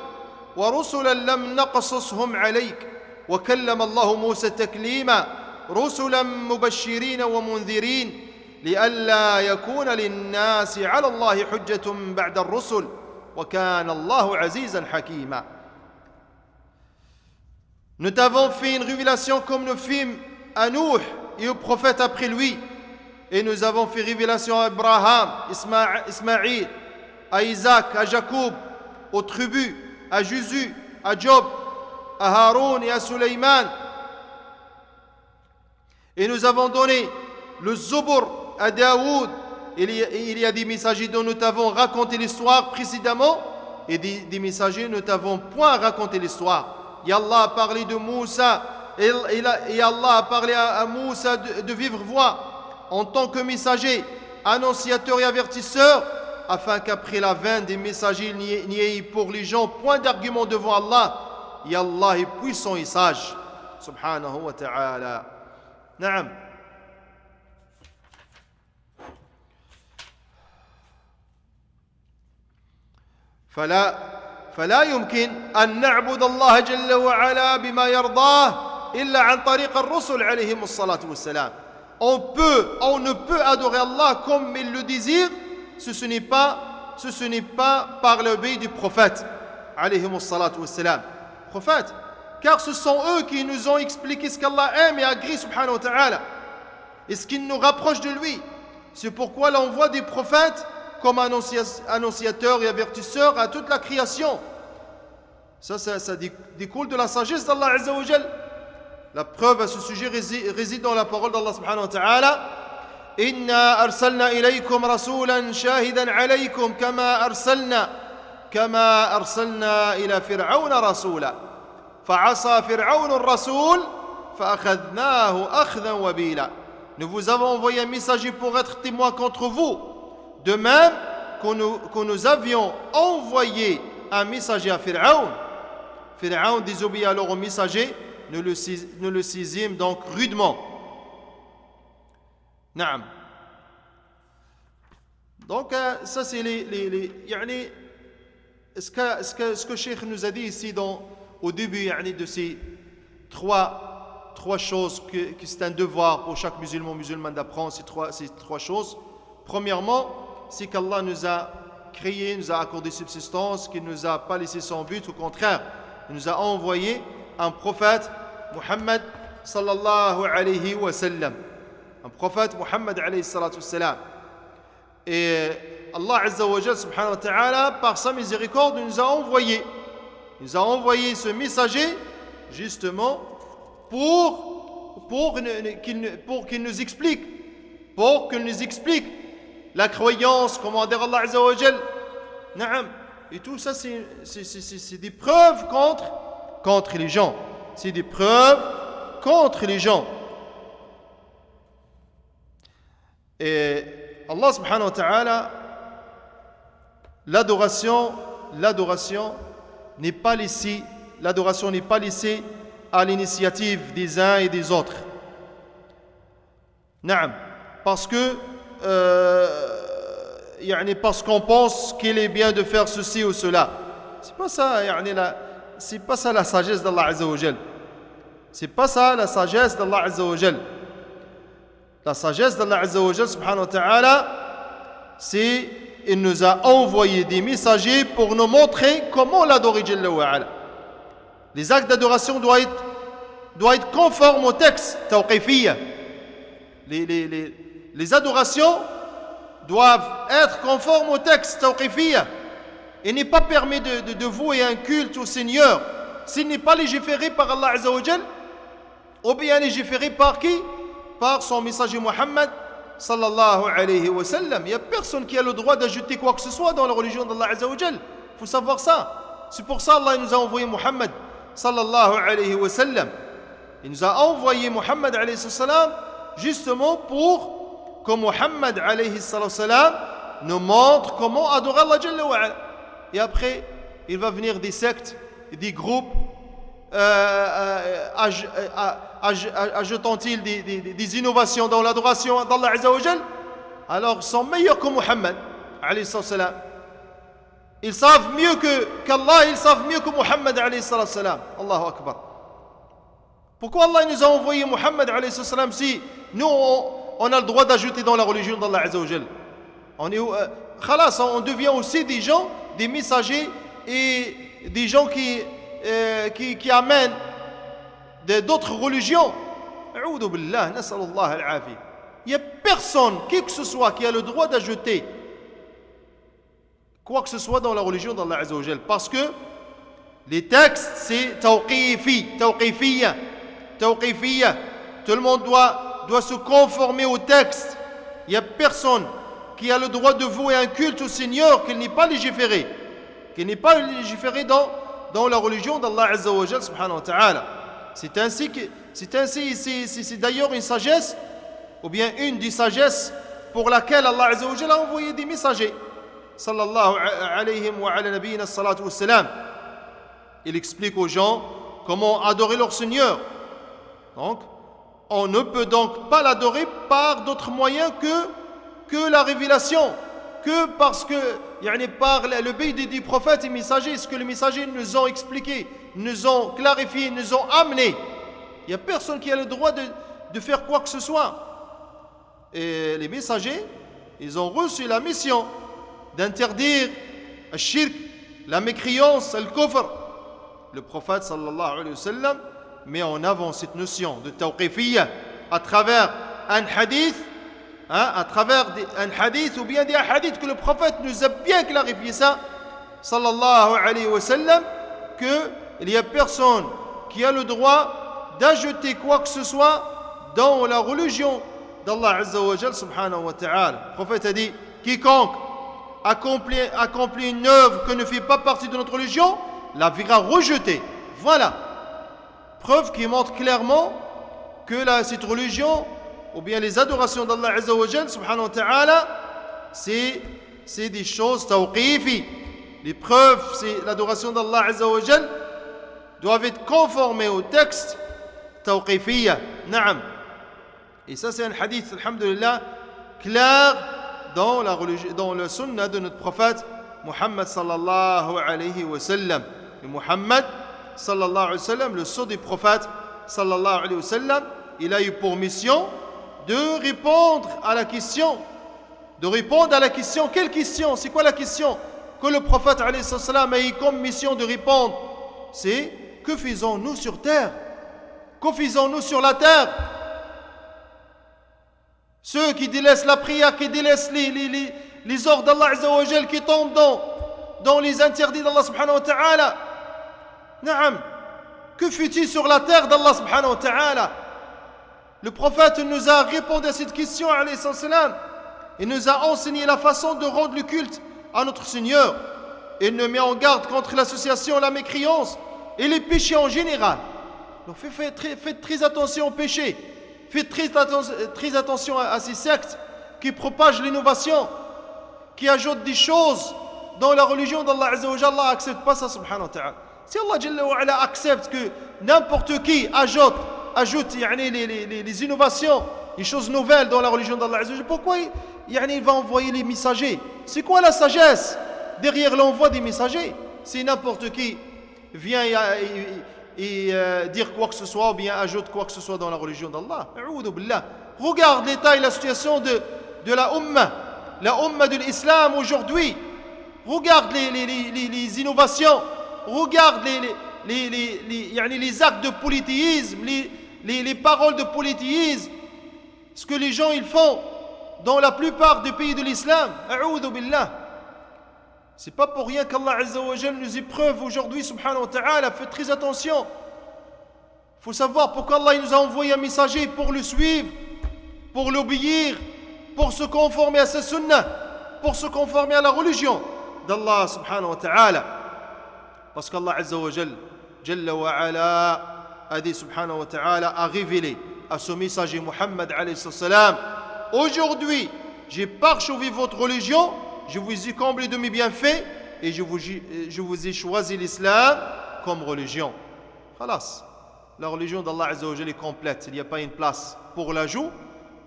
ورسلا لم نقصصهم عليك وكلم الله موسى تكليما رسلا مبشرين ومنذرين لئلا يكون للناس على الله حجة بعد الرسل وكان الله عزيزا حكيما. Nous t'avons fait une révélation comme nous fîmes à Nuh et aux prophètes après lui. Et nous avons fait révélation à Abraham, Ismaïl, à Isaac, à Jacob, aux tribus, à Jésus, à Job, à Haroun et à Sulayman. Et nous avons donné le Zubur à Daoud. Il y a des messagers dont nous t'avons raconté l'histoire précédemment et des messagers nous t'avons point raconté l'histoire. Et Allah a parlé de Moussa et Allah a parlé à Moussa de vivre voix en tant que messager, annonciateur et avertisseur, afin qu'après la fin des messagers il n'y ait pour les gens point d'argument devant Allah et Allah est puissant et sage. Subhanahu wa ta'ala. Naam. فلا يمكن أن نعبد الله جل وعلا بما يرضاه إلا عن طريق الرسل عليهم الصلاة والسلام. On ne peut adorer Allah comme il le désire, ce n'est pas par le biais du prophète عليهم الصلاة والسلام. Prophète, car ce sont eux qui nous ont expliqué ce qu'Allah aime et agrée subhanahu wa ta'ala et ce qui nous rapproche de lui. C'est pourquoi l'envoi des prophètes comme annonciateur et avertisseur à toute la création. Ça découle de la sagesse d'Allah Azza wa Jal. La preuve à ce sujet réside dans la parole d'Allah subhanahu wa ta'ala. Inna arsalna ilaykum rasulan shahidan alaykum kama arsalna ila fir'auna rasula. Fa'asa fir'aun ar-rasul fa'akhadnahu akhdan wabila. Nous vous avons envoyé un messager pour être témoin contre vous. De même que nous avions envoyé un messager à Pharaon. Pharaon désobéit alors au messager, nous le saisîmes donc rudement. Naam. Donc ça c'est ce que Cheikh nous a dit ici au début de ces trois choses que c'est un devoir pour chaque musulman d'apprendre ces trois choses. Premièrement, c'est qu'Allah nous a créé, nous a accordé subsistance, qu'il ne nous a pas laissé sans but, au contraire, il nous a envoyé un prophète, Muhammad sallallahu alayhi wa sallam. Un prophète, Muhammad alayhi salatu wa sallam. Et Allah Azza wa Jal subhanahu wa ta'ala, par sa miséricorde, nous a envoyé ce messager, justement, pour qu'il nous explique la croyance, comment dire Allah Azza wa Jal. Naam. Et tout ça, c'est des preuves contre les gens. C'est des preuves contre les gens. Et Allah subhanahu wa ta'ala, l'adoration n'est pas laissée à l'initiative des uns et des autres. Naam. Parce qu'on pense qu'il est bien de faire ceci ou cela. C'est pas ça la sagesse d'Allah Azza wa Jal. C'est pas ça la sagesse d'Allah Azza wa Jal. La sagesse d'Allah Azza wa Jal subhanahu wa ta'ala, c'est il nous a envoyé des messagers pour nous montrer comment l'adorer Jalla wa ala. Les actes d'adoration doivent être conformes au texte tawqifiyya. Les adorations doivent être conformes au texte tawqifiyya. Il n'est pas permis de vouer un culte au Seigneur s'il n'est pas légiféré par Allah Azza wa Jal, ou bien légiféré par qui? Par son messager Muhammad sallallahu alayhi wa sallam. Il n'y a personne qui a le droit d'ajouter quoi que ce soit dans la religion d'Allah Azza wa Jal. Il faut savoir ça. C'est pour ça Allah nous a envoyé Muhammad sallallahu alayhi wa sallam. Il nous a envoyé Muhammad alayhi salam justement pour que Muhammad alayhi salam nous montre comment adorer Allah Jalla wa ala. Et après, il va venir des sectes, des groupes, ajoutant-ils des innovations dans l'adoration d'Allah Azza wa Jal, alors ils sont meilleurs que Muhammad alayhi salam. Ils savent mieux qu'Allah, ils savent mieux que Muhammad alayhi salam. Allahu Akbar. Pourquoi Allah nous a envoyé Muhammad alayhi salam si nous on a le droit d'ajouter dans la religion d'Allah Azza wa Jal? On devient aussi des gens, des messagers et des gens qui amènent d'autres religions. A'udhu billah, nas'alullah al-afi. Il n'y a personne, qui que ce soit, qui a le droit d'ajouter quoi que ce soit dans la religion d'Allah Azza wa Jal. Parce que les textes, c'est tawqifiyya. Tout le monde doit se conformer au texte. Il n'y a personne qui a le droit de vouer un culte au Seigneur qu'il n'est pas légiféré. Dans la religion d'Allah Azza wa Jal subhanahu wa ta'ala. C'est d'ailleurs une sagesse, ou bien une des sagesses pour laquelle Allah Azza wa Jal a envoyé des messagers. Sallallahu alayhi wa ala nabiyyina salatu wa salam. Il explique aux gens comment adorer leur Seigneur. Donc, on ne peut donc pas l'adorer par d'autres moyens que la révélation, que parce que, par le biais des prophètes et messagers, ce que les messagers nous ont expliqué, nous ont clarifié, nous ont amené. Il n'y a personne qui a le droit de faire quoi que ce soit. Et les messagers, ils ont reçu la mission d'interdire le shirk, la mécréance, le kufr. Le prophète sallallahu alayhi wa sallam met en avant cette notion de tawqifiyya à travers un hadith, à travers un hadith ou bien des hadiths que le prophète nous a bien clarifié ça, sallallahu alayhi wa sallam, qu'il n'y a personne qui a le droit d'ajouter quoi que ce soit dans la religion d'Allah Azza wa Jal subhanahu wa ta'ala. Le prophète a dit, quiconque accomplit une œuvre qui ne fait pas partie de notre religion, la verra rejetée. Voilà. Preuve qui montre clairement que cette religion, ou bien les adorations d'Allah Azza wa Jal subhanahu wa ta'ala, c'est des choses tawqifi. Les preuves, c'est l'adoration d'Allah Azza wa Jal, doivent être conformées au texte tawqifiyya. Naam. Et ça, c'est un hadith, alhamdulillah, clair dans le sunnah de notre prophète Muhammad sallallahu alayhi wa sallam. Et Muhammad sallallahu alayhi wa sallam, le sceau des prophètes sallallahu alayhi wa sallam, il a eu pour mission de répondre à la question. Quelle question? C'est quoi la question que le prophète alayhi sallam a eu comme mission de répondre? C'est que faisons-nous sur terre? Que faisons-nous sur la terre? Ceux qui délaissent la prière, qui délaissent les ordres d'Allah Azza wa Jal, qui tombent dans les interdits d'Allah subhanahu wa ta'ala. Naam. Que fait-il sur la terre d'Allah subhanahu wa ta'ala? Le prophète nous a répondu à cette question, alayhi salam. Il nous a enseigné la façon de rendre le culte à notre Seigneur. Il nous met en garde contre l'association, la mécréance et les péchés en général. Donc faites très attention aux péchés. Faites très attention à ces sectes qui propagent l'innovation, qui ajoutent des choses dans la religion d'Allah Azza wa Jalla. Allah n'accepte pas ça, subhanahu wa ta'ala. Si Allah Jalla wa ala accepte que n'importe qui ajoute les innovations, les choses nouvelles dans la religion d'Allah Azza wa Jalla, pourquoi il va envoyer les messagers? C'est quoi la sagesse derrière l'envoi des messagers? Si n'importe qui vient et dire quoi que ce soit ou bien ajoute quoi que ce soit dans la religion d'Allah. Regarde l'état et la situation de la Ummah de l'Islam aujourd'hui. Regarde les innovations, regarde les actes de polythéisme, les paroles de polythéisme, ce que les gens ils font dans la plupart des pays de l'Islam. C'est pas pour rien qu'Allah Azza wa Jal nous épreuve aujourd'hui, subhanahu wa ta'ala. Faites très attention. Il faut savoir pourquoi Allah nous a envoyé un messager, pour le suivre, pour l'obéir, pour se conformer à sa sunnah, pour se conformer à la religion d'Allah subhanahu wa ta'ala. Parce qu'Allah Azza wa Jal, Jalla wa ala, a dit subhanahu wa ta'ala, a révélé à ce messager Muhammad alayhi salam, aujourd'hui, j'ai parchouvé votre religion, je vous ai comblé de mes bienfaits et je vous ai choisi l'islam comme religion. Khalas. La religion d'Allah Azza wa Jalla est complète. Il n'y a pas une place pour l'ajout,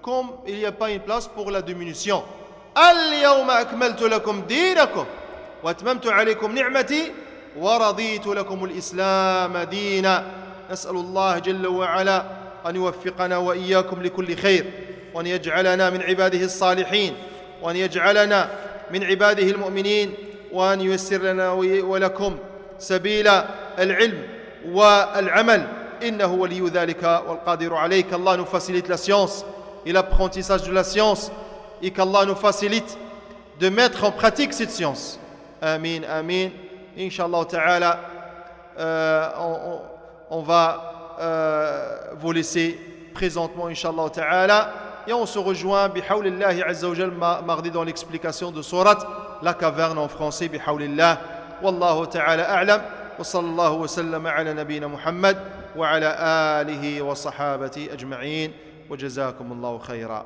comme il n'y a pas une place pour la diminution. Al-yawma akmaltu lakum dinakum wa atmamtu alaykum ni'mati wa raditu lakum al-islam dina. نسأل الله جل وعلا أن يوفقنا وإياكم لكل خير وأن يجعلنا من عباده الصالحين وأن يجعلنا من عباده المؤمنين وأن ييسر لنا ولكم سبيل العلم والعمل إنه ولي ذلك والقادر عليه. qu'Allah nous facilite la science et l'apprentissage de la science et qu'Allah nous facilite de mettre en pratique cette science. Amin, amin. Inch'Allah ta'ala, on va vous laisser présentement, Inch'Allah ta'ala, et on se rejoint bihawlillahi azza wa jal mardi dans l'explication de surat La Caverne en français bihawlillah. Wallahu ta'ala a'lam wa sallallahu wa sallam ala nabina Muhammad wa ala alihi wa sahabati ajma'in wa jazakumullahu khayra.